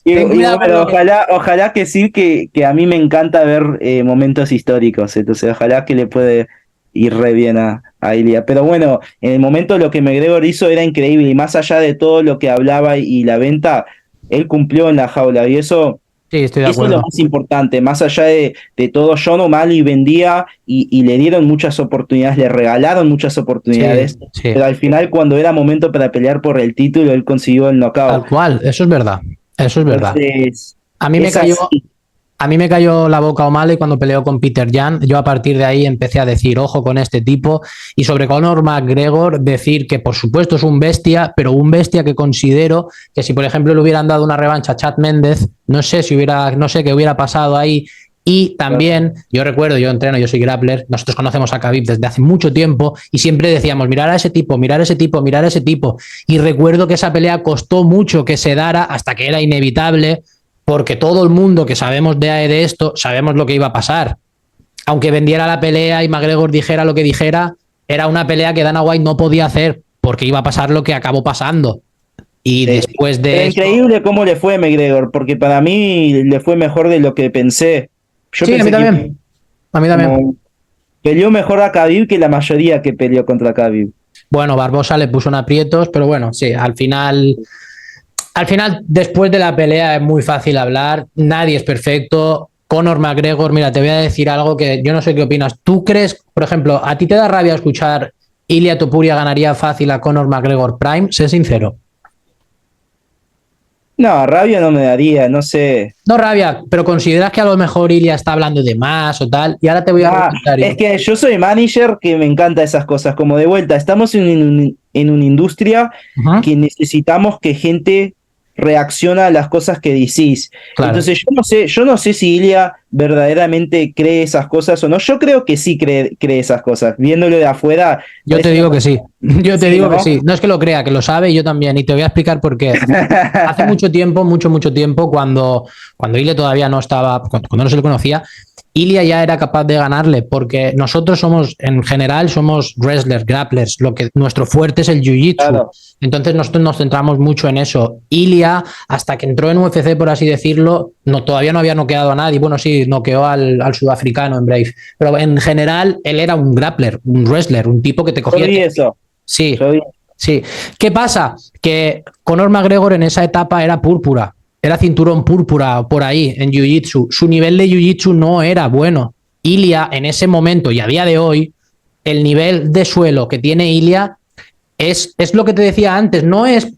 [SPEAKER 2] Ten
[SPEAKER 3] Y
[SPEAKER 2] cuidado con
[SPEAKER 3] bueno,
[SPEAKER 2] lo que...
[SPEAKER 3] ojalá que sí, que a mí me encanta ver momentos históricos, entonces ojalá que le puede ir re bien a Ilia. Pero bueno, en el momento lo que McGregor hizo era increíble y más allá de todo lo que hablaba y la venta, él cumplió en la jaula y
[SPEAKER 2] Sí, estoy de
[SPEAKER 3] eso es lo
[SPEAKER 2] acuerdo.
[SPEAKER 3] más importante, más allá de todo, John O'Malley vendía y le dieron muchas oportunidades, le regalaron muchas
[SPEAKER 2] Sí,
[SPEAKER 3] oportunidades,
[SPEAKER 2] sí.
[SPEAKER 3] pero al final cuando era momento para pelear por el título, él consiguió el knockout.
[SPEAKER 2] Tal cual, eso es verdad. Eso es verdad.
[SPEAKER 3] Entonces,
[SPEAKER 2] A mí me
[SPEAKER 3] es
[SPEAKER 2] cayó,
[SPEAKER 3] así.
[SPEAKER 2] A mí me cayó la boca O'Malley cuando peleó con Peter Yan. Yo a partir de ahí empecé a decir, ojo con este tipo. Y sobre Conor McGregor, decir que por supuesto es un bestia, pero un bestia que considero que si por ejemplo le hubieran dado una revancha a Chad Méndez, no sé qué hubiera pasado ahí. Y también, yo recuerdo, yo entreno, yo soy grappler, nosotros conocemos a Khabib desde hace mucho tiempo y siempre decíamos, mirar a ese tipo, mirar a ese tipo, mirar a ese tipo. Y recuerdo que esa pelea costó mucho que se dara hasta que era inevitable porque todo el mundo que sabemos de esto, sabemos lo que iba a pasar. Aunque vendiera la pelea y McGregor dijera lo que dijera, era una pelea que Dana White no podía hacer, porque iba a pasar lo que acabó pasando. Y después de
[SPEAKER 3] Pero
[SPEAKER 2] eso...
[SPEAKER 3] increíble cómo le fue a McGregor, porque para mí le fue mejor de lo que pensé. Yo
[SPEAKER 2] Sí, a mí
[SPEAKER 3] pensé que
[SPEAKER 2] también. A mí también.
[SPEAKER 3] como peleó mejor a Khabib que la mayoría que peleó contra Khabib.
[SPEAKER 2] Bueno, Barbosa le puso en aprietos, pero bueno, sí, al final, después de la pelea es muy fácil hablar, nadie es perfecto. Conor McGregor, mira, te voy a decir algo que yo no sé qué opinas. ¿Tú crees, por ejemplo, a ti te da rabia escuchar Ilia Topuria ganaría fácil a Conor McGregor Prime? Sé sincero.
[SPEAKER 3] No, rabia no me daría, no sé.
[SPEAKER 2] No rabia, pero consideras que a lo mejor Ilia está hablando de más o tal. Y ahora te voy a
[SPEAKER 3] Nah,
[SPEAKER 2] preguntar
[SPEAKER 3] es
[SPEAKER 2] yo.
[SPEAKER 3] que yo soy manager que me encanta esas cosas. Como de vuelta, estamos en una industria
[SPEAKER 2] Ujú,
[SPEAKER 3] que necesitamos que gente reacciona a las cosas que decís.
[SPEAKER 2] claro.
[SPEAKER 3] Entonces yo no sé si Ilia verdaderamente cree esas cosas o no. Yo creo que sí cree esas cosas. Viéndolo de afuera,
[SPEAKER 2] Yo te
[SPEAKER 3] parece una
[SPEAKER 2] digo que
[SPEAKER 3] persona
[SPEAKER 2] sí. Yo te
[SPEAKER 3] sí,
[SPEAKER 2] digo que
[SPEAKER 3] ¿no?
[SPEAKER 2] sí. No es que lo crea, que lo sabe, y yo también. Y te voy a explicar por qué. Hace mucho tiempo, mucho tiempo, cuando Ilia todavía no estaba, cuando no se le conocía, Ilia ya era capaz de ganarle, porque nosotros somos, en general, somos wrestlers, grapplers, lo que nuestro fuerte es el jiu-jitsu.
[SPEAKER 3] Claro.
[SPEAKER 2] Entonces nosotros nos centramos mucho en eso. Ilia, hasta que entró en UFC, por así decirlo, no, todavía no había noqueado a nadie. Bueno, sí, noqueó al sudafricano en Brave. Pero en general, él era un grappler, un wrestler, un tipo que te
[SPEAKER 3] Yo
[SPEAKER 2] cogía.
[SPEAKER 3] vi eso.
[SPEAKER 2] Sí,
[SPEAKER 3] Yo vi.
[SPEAKER 2] sí. ¿Qué pasa? Que Conor McGregor en esa etapa era púrpura, era cinturón púrpura por ahí en Jiu-Jitsu. Su nivel de Jiu-Jitsu no era bueno. Ilia en ese momento y a día de hoy, el nivel de suelo que tiene Ilia es lo que te decía antes, no es...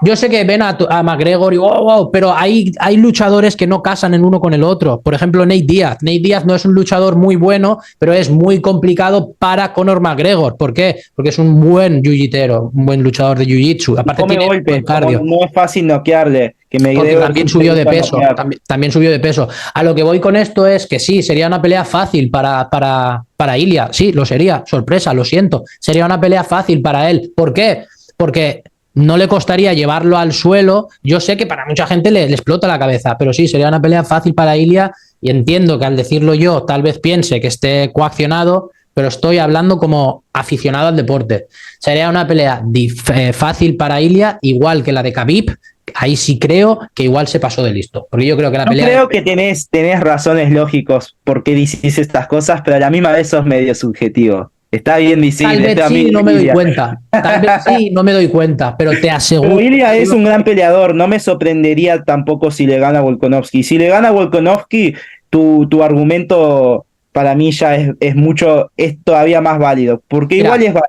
[SPEAKER 2] Yo sé que ven a McGregor y wow, wow, pero hay luchadores que no casan en uno con el otro. Por ejemplo, Nate Diaz. Nate Diaz no es un luchador muy bueno, pero es muy complicado para Conor McGregor. ¿Por qué? Porque es un buen jiu-jitero, un buen luchador de jiu-jitsu.
[SPEAKER 3] Y
[SPEAKER 2] Aparte
[SPEAKER 3] come
[SPEAKER 2] tiene buen
[SPEAKER 3] golpes, como
[SPEAKER 2] cardio,
[SPEAKER 3] no es fácil noquearle, que
[SPEAKER 2] porque
[SPEAKER 3] McGregor
[SPEAKER 2] también
[SPEAKER 3] sí le
[SPEAKER 2] subió de
[SPEAKER 3] gusta
[SPEAKER 2] peso,
[SPEAKER 3] noquear.
[SPEAKER 2] también subió de peso. A lo que voy con esto es que sí, sería una pelea fácil para Ilia, sí, lo sería, sorpresa, lo siento, sería una pelea fácil para él. ¿Por qué? Porque no le costaría llevarlo al suelo. Yo sé que para mucha gente le explota la cabeza, pero sí, sería una pelea fácil para Ilia y entiendo que al decirlo yo tal vez piense que esté coaccionado, pero estoy hablando como aficionado al deporte. Sería una pelea fácil para Ilia, igual que la de Khabib. Ahí sí creo que igual se pasó de listo. Porque yo creo que la
[SPEAKER 3] Yo
[SPEAKER 2] pelea de...
[SPEAKER 3] creo que tenés razones lógicos por qué decís estas cosas, pero a la misma vez sos medio subjetivo. Está bien
[SPEAKER 2] Tal
[SPEAKER 3] decir,
[SPEAKER 2] vez
[SPEAKER 3] este
[SPEAKER 2] sí,
[SPEAKER 3] amigo
[SPEAKER 2] no me doy
[SPEAKER 3] Ilia.
[SPEAKER 2] cuenta. Tal vez sí, no me doy cuenta. Pero te
[SPEAKER 3] Pero
[SPEAKER 2] aseguro...
[SPEAKER 3] Ilia es un gran peleador, no me sorprendería tampoco si le gana a Volkanovski. Si le gana a Volkanovski, tu argumento para mí ya es todavía más válido, porque igual
[SPEAKER 2] Mira,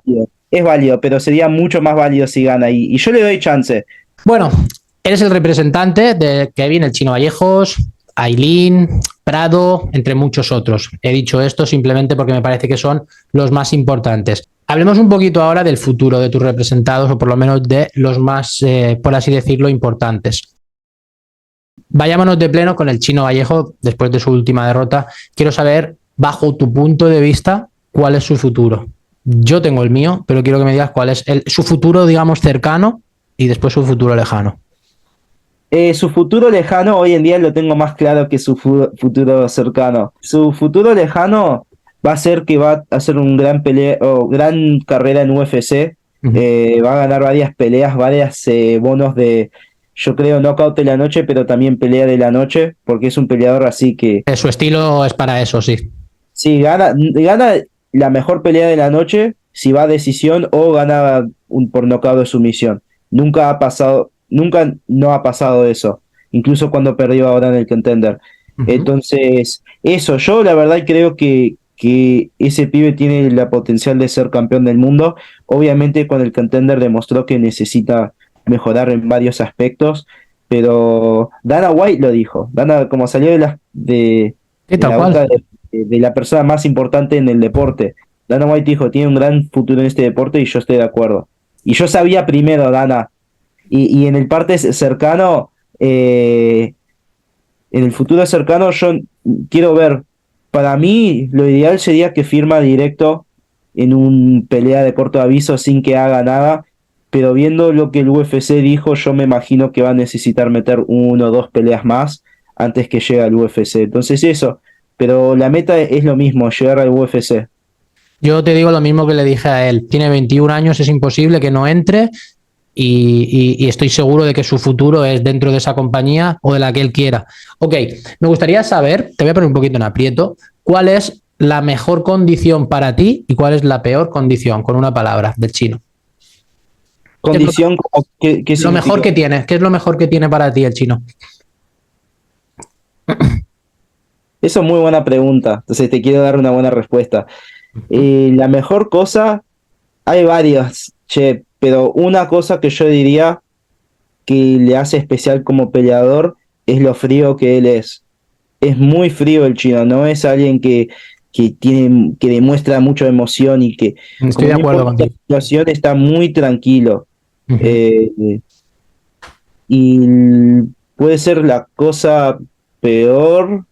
[SPEAKER 3] es válido, pero sería mucho más válido si gana y yo le doy chance.
[SPEAKER 2] bueno, eres el representante de Kevin, el Chino Vallejos, Aileen, Prado, entre muchos otros. He dicho esto simplemente porque me parece que son los más importantes. Hablemos un poquito ahora del futuro de tus representados, o por lo menos de los más, por así decirlo, importantes. Vayámonos de pleno con el Chino Vallejo después de su última derrota. Quiero saber, bajo tu punto de vista, cuál es su futuro. Yo tengo el mío, pero quiero que me digas cuál es su futuro, digamos, cercano y después su futuro lejano.
[SPEAKER 3] Su futuro lejano hoy en día lo tengo más claro que su futuro cercano. Su futuro lejano va a ser que va a hacer un gran pelea o gran carrera en UFC.
[SPEAKER 2] Uh -huh.
[SPEAKER 3] Va a ganar varias peleas, varias bonos de, yo creo, knockout de la noche, pero también pelea de la noche, porque es un peleador así que
[SPEAKER 2] Su estilo es para eso, sí.
[SPEAKER 3] si gana la mejor pelea de la noche, si va a decisión o gana por nocaut de sumisión. Nunca no ha pasado eso, incluso cuando perdió ahora en el Contender.
[SPEAKER 2] Uh -huh.
[SPEAKER 3] Entonces, eso, yo la verdad creo que ese pibe tiene la potencial de ser campeón del mundo. Obviamente con el Contender demostró que necesita mejorar en varios aspectos, pero Dana White lo dijo. Dana, como salió
[SPEAKER 2] Sí,
[SPEAKER 3] de
[SPEAKER 2] tal
[SPEAKER 3] la
[SPEAKER 2] cual.
[SPEAKER 3] boca de la persona más importante en el deporte. Dana White dijo, tiene un gran futuro en este deporte y yo estoy de acuerdo. Y yo sabía primero, Dana, y en el parte cercano, en el futuro cercano yo quiero ver, para mí lo ideal sería que firma directo en un pelea de corto aviso sin que haga nada, pero viendo lo que el UFC dijo, yo me imagino que va a necesitar meter 1 o 2 peleas más antes que llegue al UFC. Entonces eso, pero la meta es lo mismo, llegar al UFC.
[SPEAKER 2] Yo te digo lo mismo que le dije a él. Tiene 21 años, es imposible que no entre. y estoy seguro de que su futuro es dentro de esa compañía o de la que él quiera. Ok, me gustaría saber, te voy a poner un poquito en aprieto, ¿cuál es la mejor condición para ti y cuál es la peor condición, con una palabra, del chino?
[SPEAKER 3] Condición, ¿qué
[SPEAKER 2] Lo mejor que tiene, ¿qué es lo mejor que tiene para ti el chino?
[SPEAKER 3] Eso es muy buena pregunta, entonces te quiero dar una buena respuesta. La mejor cosa, hay varias, che, pero una cosa que yo diría que le hace especial como peleador es lo frío que él es. Es muy frío el chino, no es alguien que demuestra mucha emoción y que,
[SPEAKER 2] Estoy
[SPEAKER 3] como
[SPEAKER 2] de
[SPEAKER 3] no
[SPEAKER 2] acuerdo
[SPEAKER 3] importa la
[SPEAKER 2] contigo.
[SPEAKER 3] situación, está muy tranquilo.
[SPEAKER 2] Ujú.
[SPEAKER 3] Eh, y puede ser la cosa peor,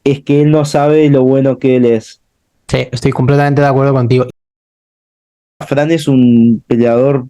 [SPEAKER 3] es que él no sabe lo bueno que él es.
[SPEAKER 2] Sí, estoy completamente de acuerdo contigo.
[SPEAKER 3] Fran es un peleador,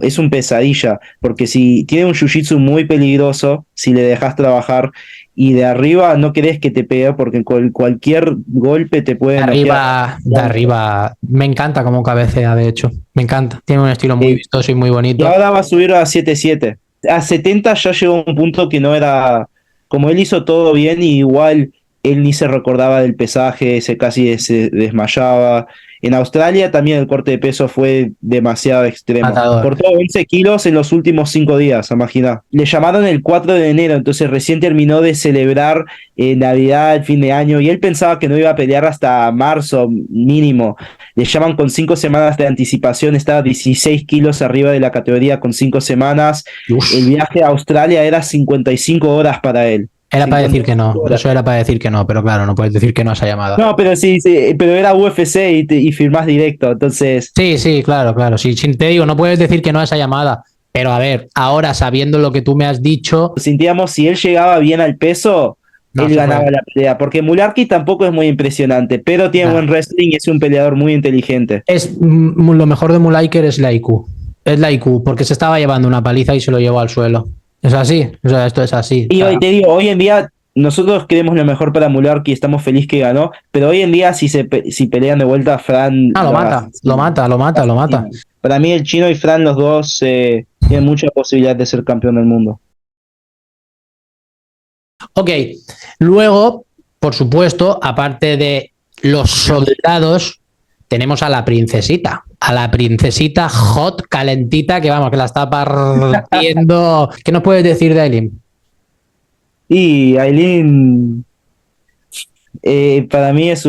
[SPEAKER 3] es un pesadilla, porque si tiene un jiu-jitsu muy peligroso, si le dejas trabajar y de arriba no querés que te pegue porque cualquier golpe te puede noquear.
[SPEAKER 2] De arriba, me encanta como cabecea, de hecho. Me encanta. Tiene un estilo muy
[SPEAKER 3] Eh,
[SPEAKER 2] vistoso y muy
[SPEAKER 3] y
[SPEAKER 2] bonito.
[SPEAKER 3] ahora va a subir a 7-7. A 70 ya llegó a un punto que no era, como él hizo todo bien, y igual él ni se recordaba del pesaje, se casi se desmayaba. En Australia también el corte de peso fue demasiado extremo.
[SPEAKER 2] Matador.
[SPEAKER 3] Cortó 11 kilos en los últimos 5 días, imagina. Le llamaron el 4 de enero, entonces recién terminó de celebrar Navidad, el fin de año, y él pensaba que no iba a pelear hasta marzo mínimo. Le llaman con 5 semanas de anticipación, estaba 16 kilos arriba de la categoría con 5 semanas.
[SPEAKER 2] Uf.
[SPEAKER 3] El viaje a Australia era 55 horas para él.
[SPEAKER 2] Era para decir que
[SPEAKER 3] 55
[SPEAKER 2] no.
[SPEAKER 3] horas.
[SPEAKER 2] Eso era para decir que no, pero claro, no puedes decir que no a esa llamada.
[SPEAKER 3] No, pero sí, sí, pero era UFC y firmás directo, entonces
[SPEAKER 2] Sí, sí, claro, claro. Sí, sí, te digo, no puedes decir que no a esa llamada. Pero a ver, ahora sabiendo lo que tú me has dicho,
[SPEAKER 3] sentíamos si él llegaba bien al peso,
[SPEAKER 2] no
[SPEAKER 3] él
[SPEAKER 2] se
[SPEAKER 3] ganaba
[SPEAKER 2] puede.
[SPEAKER 3] la pelea, porque Mularki tampoco es muy impresionante, pero tiene buen
[SPEAKER 2] No.
[SPEAKER 3] wrestling y es un peleador muy inteligente.
[SPEAKER 2] Lo mejor de Mulaiker es la IQ. Es la IQ, porque se estaba llevando una paliza y se lo llevó al suelo. Es así, o sea, esto es así. O
[SPEAKER 3] Y hoy
[SPEAKER 2] sea,
[SPEAKER 3] te digo, hoy en día nosotros queremos lo mejor para Mularki y estamos felices que ganó, pero hoy en día si pelean de vuelta, Fran
[SPEAKER 2] lo
[SPEAKER 3] lo
[SPEAKER 2] mata, lo
[SPEAKER 3] asesina.
[SPEAKER 2] mata, lo mata, lo mata.
[SPEAKER 3] Para mí el chino y Fran, los dos, tienen mucha posibilidad de ser campeón del mundo.
[SPEAKER 2] Ok, luego, por supuesto, aparte de los soldados, tenemos a la princesita hot, calentita, que vamos, que la está partiendo. ¿Qué nos puedes decir de Aileen?
[SPEAKER 3] Y Aileen, para mí es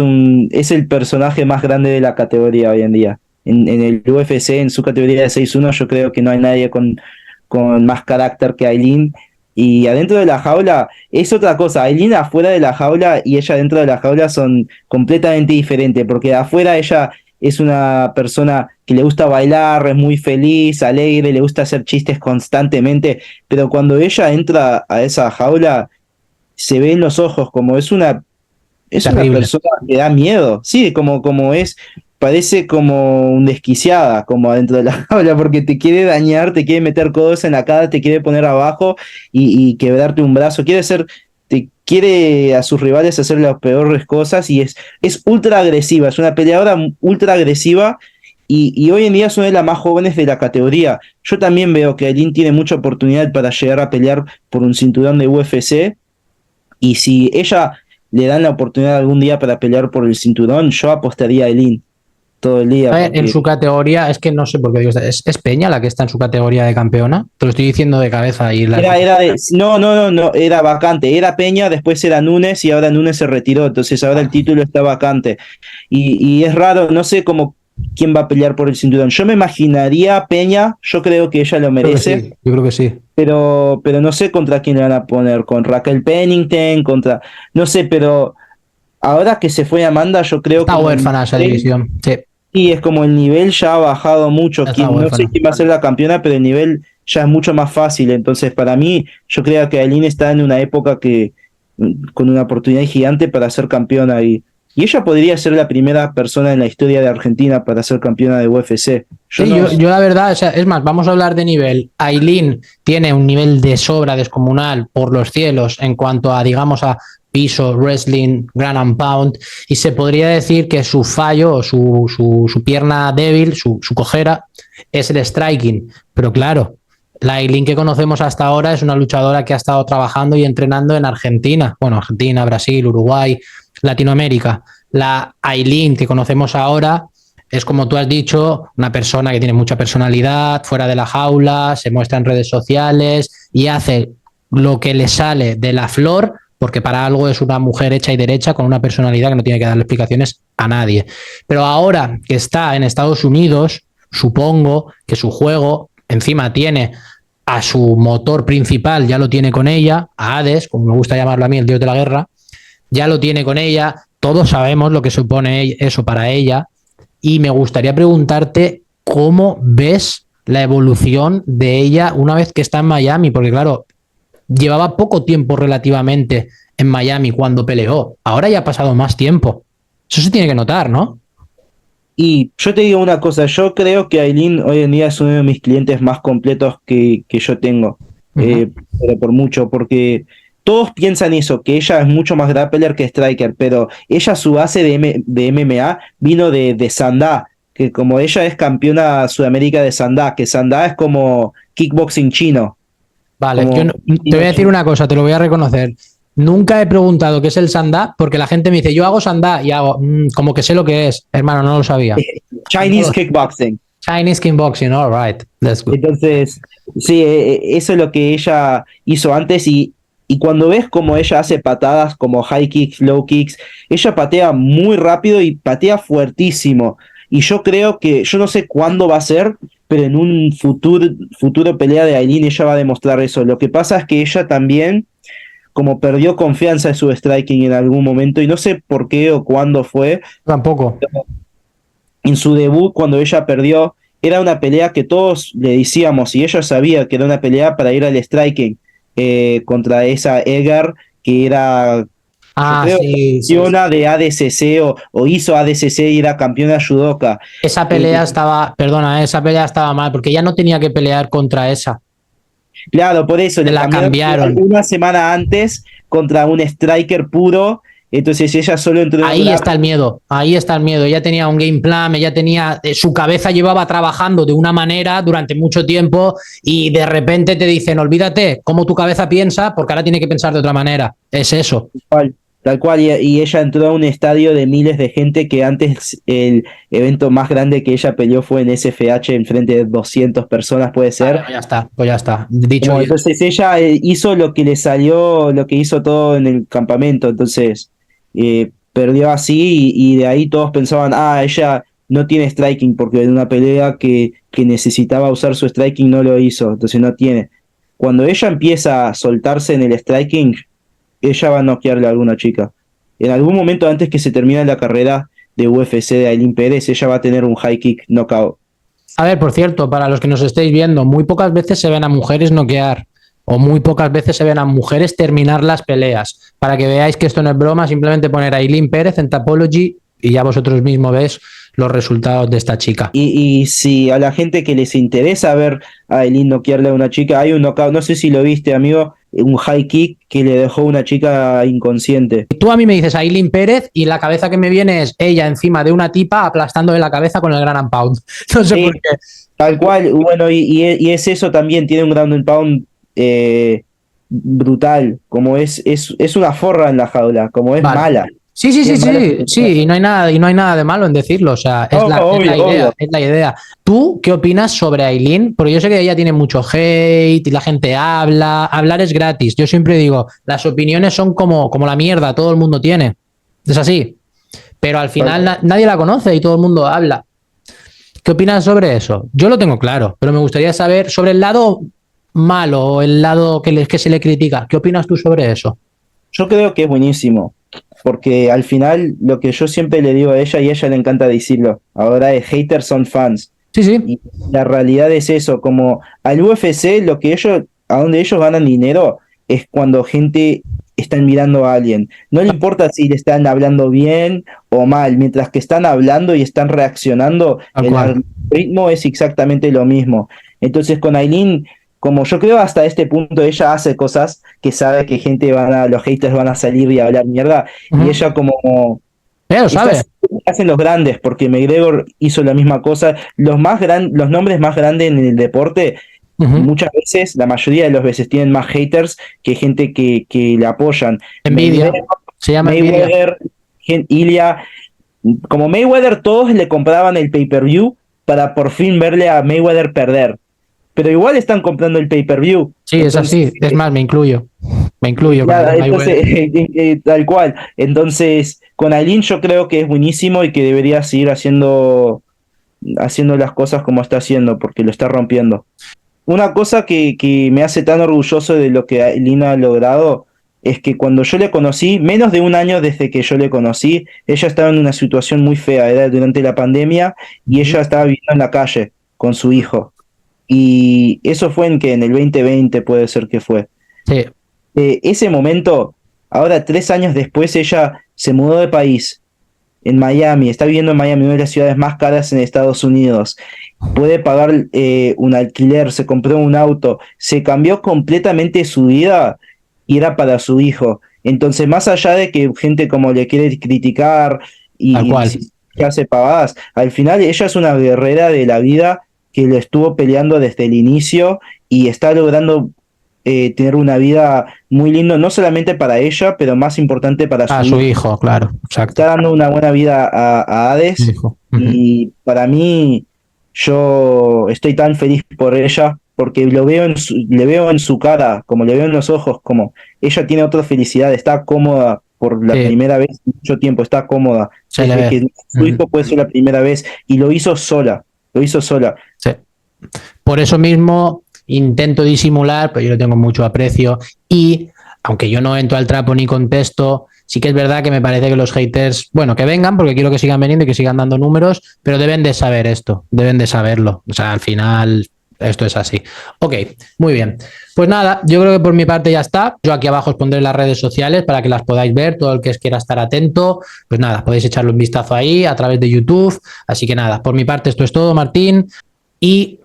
[SPEAKER 3] el personaje más grande de la categoría hoy en día. En el UFC, en su categoría de 6-1, yo creo que no hay nadie con más carácter que Aileen. Y adentro de la jaula es otra cosa. Aileen afuera de la jaula y ella dentro de la jaula son completamente diferentes, porque afuera ella es una persona que le gusta bailar, es muy feliz, alegre, le gusta hacer chistes constantemente, pero cuando ella entra a esa jaula, se ve en los ojos como es una
[SPEAKER 2] Terrible.
[SPEAKER 3] persona que da miedo, sí, como es, parece como un desquiciada, como adentro de la jaula, porque te quiere dañar, te quiere meter codos en la cara, te quiere poner abajo y quebrarte un brazo, te quiere a sus rivales hacer las peores cosas y es ultra agresiva, es una peleadora ultra agresiva. Y hoy en día es una de las más jóvenes de la categoría. Yo también veo que Aileen tiene mucha oportunidad para llegar a pelear por un cinturón de UFC. Y si ella le dan la oportunidad algún día para pelear por el cinturón, yo apostaría a Aileen todo el
[SPEAKER 2] A
[SPEAKER 3] día.
[SPEAKER 2] ver, en
[SPEAKER 3] Porque
[SPEAKER 2] su categoría, es que no sé por qué digo esto, ¿es Peña la que está en su categoría de campeona? Te lo estoy diciendo de cabeza y la...
[SPEAKER 3] no, era vacante. Era Peña, después era Núñez y ahora Núñez se retiró. Entonces ahora el título está vacante. Y es raro, no sé cómo quién va a pelear por el cinturón. Yo me imaginaría a Peña, yo creo que ella lo
[SPEAKER 2] Creo que
[SPEAKER 3] merece.
[SPEAKER 2] sí, yo creo que sí.
[SPEAKER 3] Pero no sé contra quién le van a poner, con Raquel Pennington, no sé, pero ahora que se fue Amanda, yo creo
[SPEAKER 2] Está
[SPEAKER 3] como
[SPEAKER 2] huérfana esa división. Sí,
[SPEAKER 3] y es como el nivel ya ha bajado mucho.
[SPEAKER 2] está
[SPEAKER 3] No sé
[SPEAKER 2] huérfana.
[SPEAKER 3] quién va a ser la campeona, pero el nivel ya es mucho más fácil. Entonces, para mí, yo creo que Aileen está en una época con una oportunidad gigante para ser campeona. Y ella podría ser la primera persona en la historia de Argentina para ser campeona de UFC. Yo
[SPEAKER 2] Sí,
[SPEAKER 3] no.
[SPEAKER 2] yo la verdad, o sea, es más, vamos a hablar de nivel. Aileen tiene un nivel de sobra descomunal por los cielos en cuanto a, digamos, a piso, wrestling, ground and pound, y se podría decir que su fallo o su pierna débil, su cojera, es el striking. Pero claro, la Aileen que conocemos hasta ahora es una luchadora que ha estado trabajando y entrenando en Argentina, bueno, Argentina, Brasil, Uruguay, Latinoamérica. La Aileen que conocemos ahora es, como tú has dicho, una persona que tiene mucha personalidad, fuera de la jaula, se muestra en redes sociales y hace lo que le sale de la flor, porque para algo es una mujer hecha y derecha con una personalidad que no tiene que darle explicaciones a nadie. Pero ahora que está en Estados Unidos, supongo que su juego encima tiene a su motor principal, ya lo tiene con ella, a Hades, como me gusta llamarlo a mí, el dios de la guerra, ya lo tiene con ella, todos sabemos lo que supone eso para ella, y me gustaría preguntarte cómo ves la evolución de ella una vez que está en Miami, porque claro, llevaba poco tiempo relativamente en Miami cuando peleó, ahora ya ha pasado más tiempo. Eso se tiene que notar, ¿no?
[SPEAKER 3] Y yo te digo una cosa, yo creo que Aileen hoy en día es uno de mis clientes más completos que yo tengo, pero por mucho, porque todos piensan eso, que ella es mucho más grappler que striker, pero ella su base de MMA vino de Sandá, que como ella es campeona Sudamérica de Sandá, que Sandá es como kickboxing chino.
[SPEAKER 2] Vale,
[SPEAKER 3] Como
[SPEAKER 2] yo te voy a decir una cosa, te lo voy a reconocer. Nunca he preguntado qué es el sandá porque la gente me dice, yo hago sandá y hago, como que sé lo que es. Hermano, no lo sabía.
[SPEAKER 3] Chinese kickboxing.
[SPEAKER 2] Chinese kickboxing, all right, that's good.
[SPEAKER 3] Entonces, sí, eso es lo que ella hizo antes y cuando ves cómo ella hace patadas como high kicks, low kicks, ella patea muy rápido y patea fuertísimo. Y yo creo que, yo no sé cuándo va a ser, pero en un futuro pelea de Aileen ella va a demostrar eso. Lo que pasa es que ella también, como perdió confianza en su striking en algún momento, y no sé por qué o cuándo fue,
[SPEAKER 2] Tampoco.
[SPEAKER 3] en su debut, cuando ella perdió, era una pelea que todos le decíamos, y ella sabía que era una pelea para ir al striking contra esa Edgar, que era, yo creo,
[SPEAKER 2] Sí, sí.
[SPEAKER 3] campeona de ADCC o hizo ADCC y era campeona judoka.
[SPEAKER 2] Esa pelea estaba, perdona, esa pelea estaba mal porque ya no tenía que pelear contra esa.
[SPEAKER 3] Claro, por eso le
[SPEAKER 2] La cambiaron.
[SPEAKER 3] una semana antes contra un striker puro. Entonces ella solo entró en
[SPEAKER 2] Ahí está el miedo, ahí está el miedo. Ella tenía un game plan, ella tenía, su cabeza llevaba trabajando de una manera durante mucho tiempo y de repente te dicen, olvídate cómo tu cabeza piensa porque ahora tiene que pensar de otra manera. Es eso.
[SPEAKER 3] Tal cual, y ella entró a un estadio de miles de gente que antes el evento más grande que ella peleó fue en SFH en frente de 200 personas, puede ser.
[SPEAKER 2] Pues ya está, pues ya está. Dicho
[SPEAKER 3] Como, entonces ella hizo lo que le salió, lo que hizo todo en el campamento, entonces perdió así y de ahí todos pensaban, ella no tiene striking porque en una pelea que necesitaba usar su striking no lo hizo, entonces no tiene. Cuando ella empieza a soltarse en el striking, ella va a noquearle a alguna chica. En algún momento antes que se termine la carrera de UFC de Aileen Pérez, ella va a tener un high kick knockout.
[SPEAKER 2] A ver, por cierto, para los que nos estéis viendo, muy pocas veces se ven a mujeres noquear o muy pocas veces se ven a mujeres terminar las peleas. Para que veáis que esto no es broma, simplemente poner a Aileen Pérez en Tapology y ya vosotros mismos veis los resultados de esta chica.
[SPEAKER 3] Y si a la gente que les interesa ver a Aileen noquearle a una chica, hay un knockout, no sé si lo viste, amigo, un high kick que le dejó una chica inconsciente.
[SPEAKER 2] Tú a mí me dices Aileen Pérez y la cabeza que me viene es ella encima de una tipa aplastándole la cabeza con el ground and pound. No sé por qué.
[SPEAKER 3] Tal cual, bueno, y es eso también, tiene un ground and pound brutal, como es una forra en la jaula, como es mala.
[SPEAKER 2] Sí, y no hay nada de malo en decirlo, o sea, es la idea. ¿Tú qué opinas sobre Aileen? Porque yo sé que ella tiene mucho hate y la gente hablar es gratis. Yo siempre digo, las opiniones son como la mierda, todo el mundo tiene. Es así. Pero al final nadie la conoce y todo el mundo habla. ¿Qué opinas sobre eso? Yo lo tengo claro, pero me gustaría saber sobre el lado malo o el lado que se le critica. ¿Qué opinas tú sobre eso?
[SPEAKER 3] Yo creo que es buenísimo, porque al final lo que yo siempre le digo a ella, y a ella le encanta decirlo, ahora es haters son fans.
[SPEAKER 2] Sí.
[SPEAKER 3] Y la realidad es eso, como al UFC, a donde ellos ganan dinero es cuando gente está mirando a alguien. No le importa si le están hablando bien o mal, mientras que están hablando y están reaccionando, el algoritmo es exactamente lo mismo. Entonces con Aileen como yo creo hasta este punto ella hace cosas que sabe que los haters van a salir y a hablar mierda,
[SPEAKER 2] Ujú.
[SPEAKER 3] y ella como
[SPEAKER 2] Lo sabe.
[SPEAKER 3] estas hacen los grandes, porque McGregor hizo la misma cosa. Los nombres más grandes en el deporte,
[SPEAKER 2] Ujú.
[SPEAKER 3] muchas veces, la mayoría de las veces, tienen más haters que gente que le apoyan.
[SPEAKER 2] Envidia.
[SPEAKER 3] McGregor,
[SPEAKER 2] Se llama envidia.
[SPEAKER 3] Mayweather, Ilya, como Mayweather, todos le compraban el pay-per-view para por fin verle a Mayweather perder. Pero igual están comprando el pay-per-view.
[SPEAKER 2] Sí, es así. Es más, me incluyo. Me incluyo. con
[SPEAKER 3] Nada,
[SPEAKER 2] el
[SPEAKER 3] entonces,
[SPEAKER 2] Mayweather.
[SPEAKER 3] tal cual. Entonces, con Aileen yo creo que es buenísimo y que debería seguir haciendo las cosas como está haciendo, porque lo está rompiendo. Una cosa que me hace tan orgulloso de lo que Aileen ha logrado es que cuando yo le conocí, menos de un año desde que yo le conocí, ella estaba en una situación muy fea, era durante la pandemia, y ella estaba viviendo en la calle con su hijo. Y eso fue en el 2020 puede ser que fue.
[SPEAKER 2] Sí.
[SPEAKER 3] Ese momento, ahora 3 años después, ella se mudó de país, en Miami, está viviendo en Miami, una de las ciudades más caras en Estados Unidos, puede pagar un alquiler, se compró un auto, se cambió completamente su vida y era para su hijo. Entonces, más allá de que gente como le quiere criticar
[SPEAKER 2] Tal
[SPEAKER 3] y
[SPEAKER 2] cual.
[SPEAKER 3] que hace pavadas, al final ella es una guerrera de la vida que lo estuvo peleando desde el inicio y está logrando tener una vida muy linda, no solamente para ella, pero más importante para
[SPEAKER 2] A
[SPEAKER 3] su
[SPEAKER 2] su
[SPEAKER 3] hijo.
[SPEAKER 2] hijo, claro. Exacto.
[SPEAKER 3] Está dando una buena vida a Hades,
[SPEAKER 2] Hijo. Ujú.
[SPEAKER 3] y para mí yo estoy tan feliz por ella porque le veo en su cara, como le veo en los ojos, como ella tiene otra felicidad, está cómoda por la
[SPEAKER 2] Sí.
[SPEAKER 3] primera vez en mucho tiempo, está cómoda.
[SPEAKER 2] Se le
[SPEAKER 3] Desde
[SPEAKER 2] ve.
[SPEAKER 3] que su
[SPEAKER 2] Ujú.
[SPEAKER 3] hijo puede ser la primera vez y lo hizo sola.
[SPEAKER 2] Sí. Por eso mismo intento disimular, pero yo le tengo mucho aprecio y aunque yo no entro al trapo ni contesto, sí que es verdad que me parece que los haters, bueno, que vengan porque quiero que sigan viniendo y que sigan dando números, pero deben de saber esto, deben de saberlo. O sea, al final esto es así. Ok, muy bien. Pues nada, yo creo que por mi parte ya está. Yo aquí abajo os pondré las redes sociales para que las podáis ver, todo el que quiera estar atento. Pues nada, podéis echarle un vistazo ahí a través de YouTube. Así que nada, por mi parte esto es todo, Martín. Y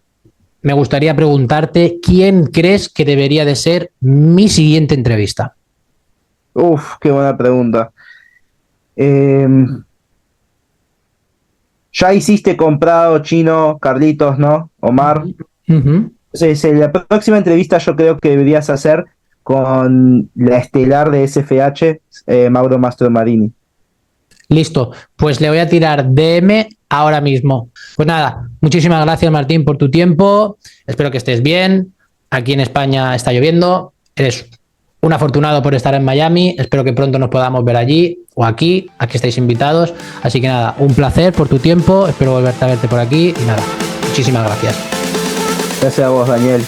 [SPEAKER 2] me gustaría preguntarte quién crees que debería de ser mi siguiente entrevista.
[SPEAKER 3] Uf, qué buena pregunta. Ya hiciste comprado Chino, Carlitos, ¿no? Omar.
[SPEAKER 2] Uh-huh.
[SPEAKER 3] Entonces, la próxima entrevista yo creo que deberías hacer con la estelar de SFH, Mauro Mastromarini.
[SPEAKER 2] Listo, pues le voy a tirar DM ahora mismo. Pues nada, muchísimas gracias Martín por tu tiempo, espero que estés bien, aquí en España está lloviendo, eres un afortunado por estar en Miami, espero que pronto nos podamos ver allí o aquí estáis invitados, así que nada, un placer por tu tiempo, espero volverte a verte por aquí y nada, muchísimas gracias.
[SPEAKER 3] Gracias a vos, Daniel.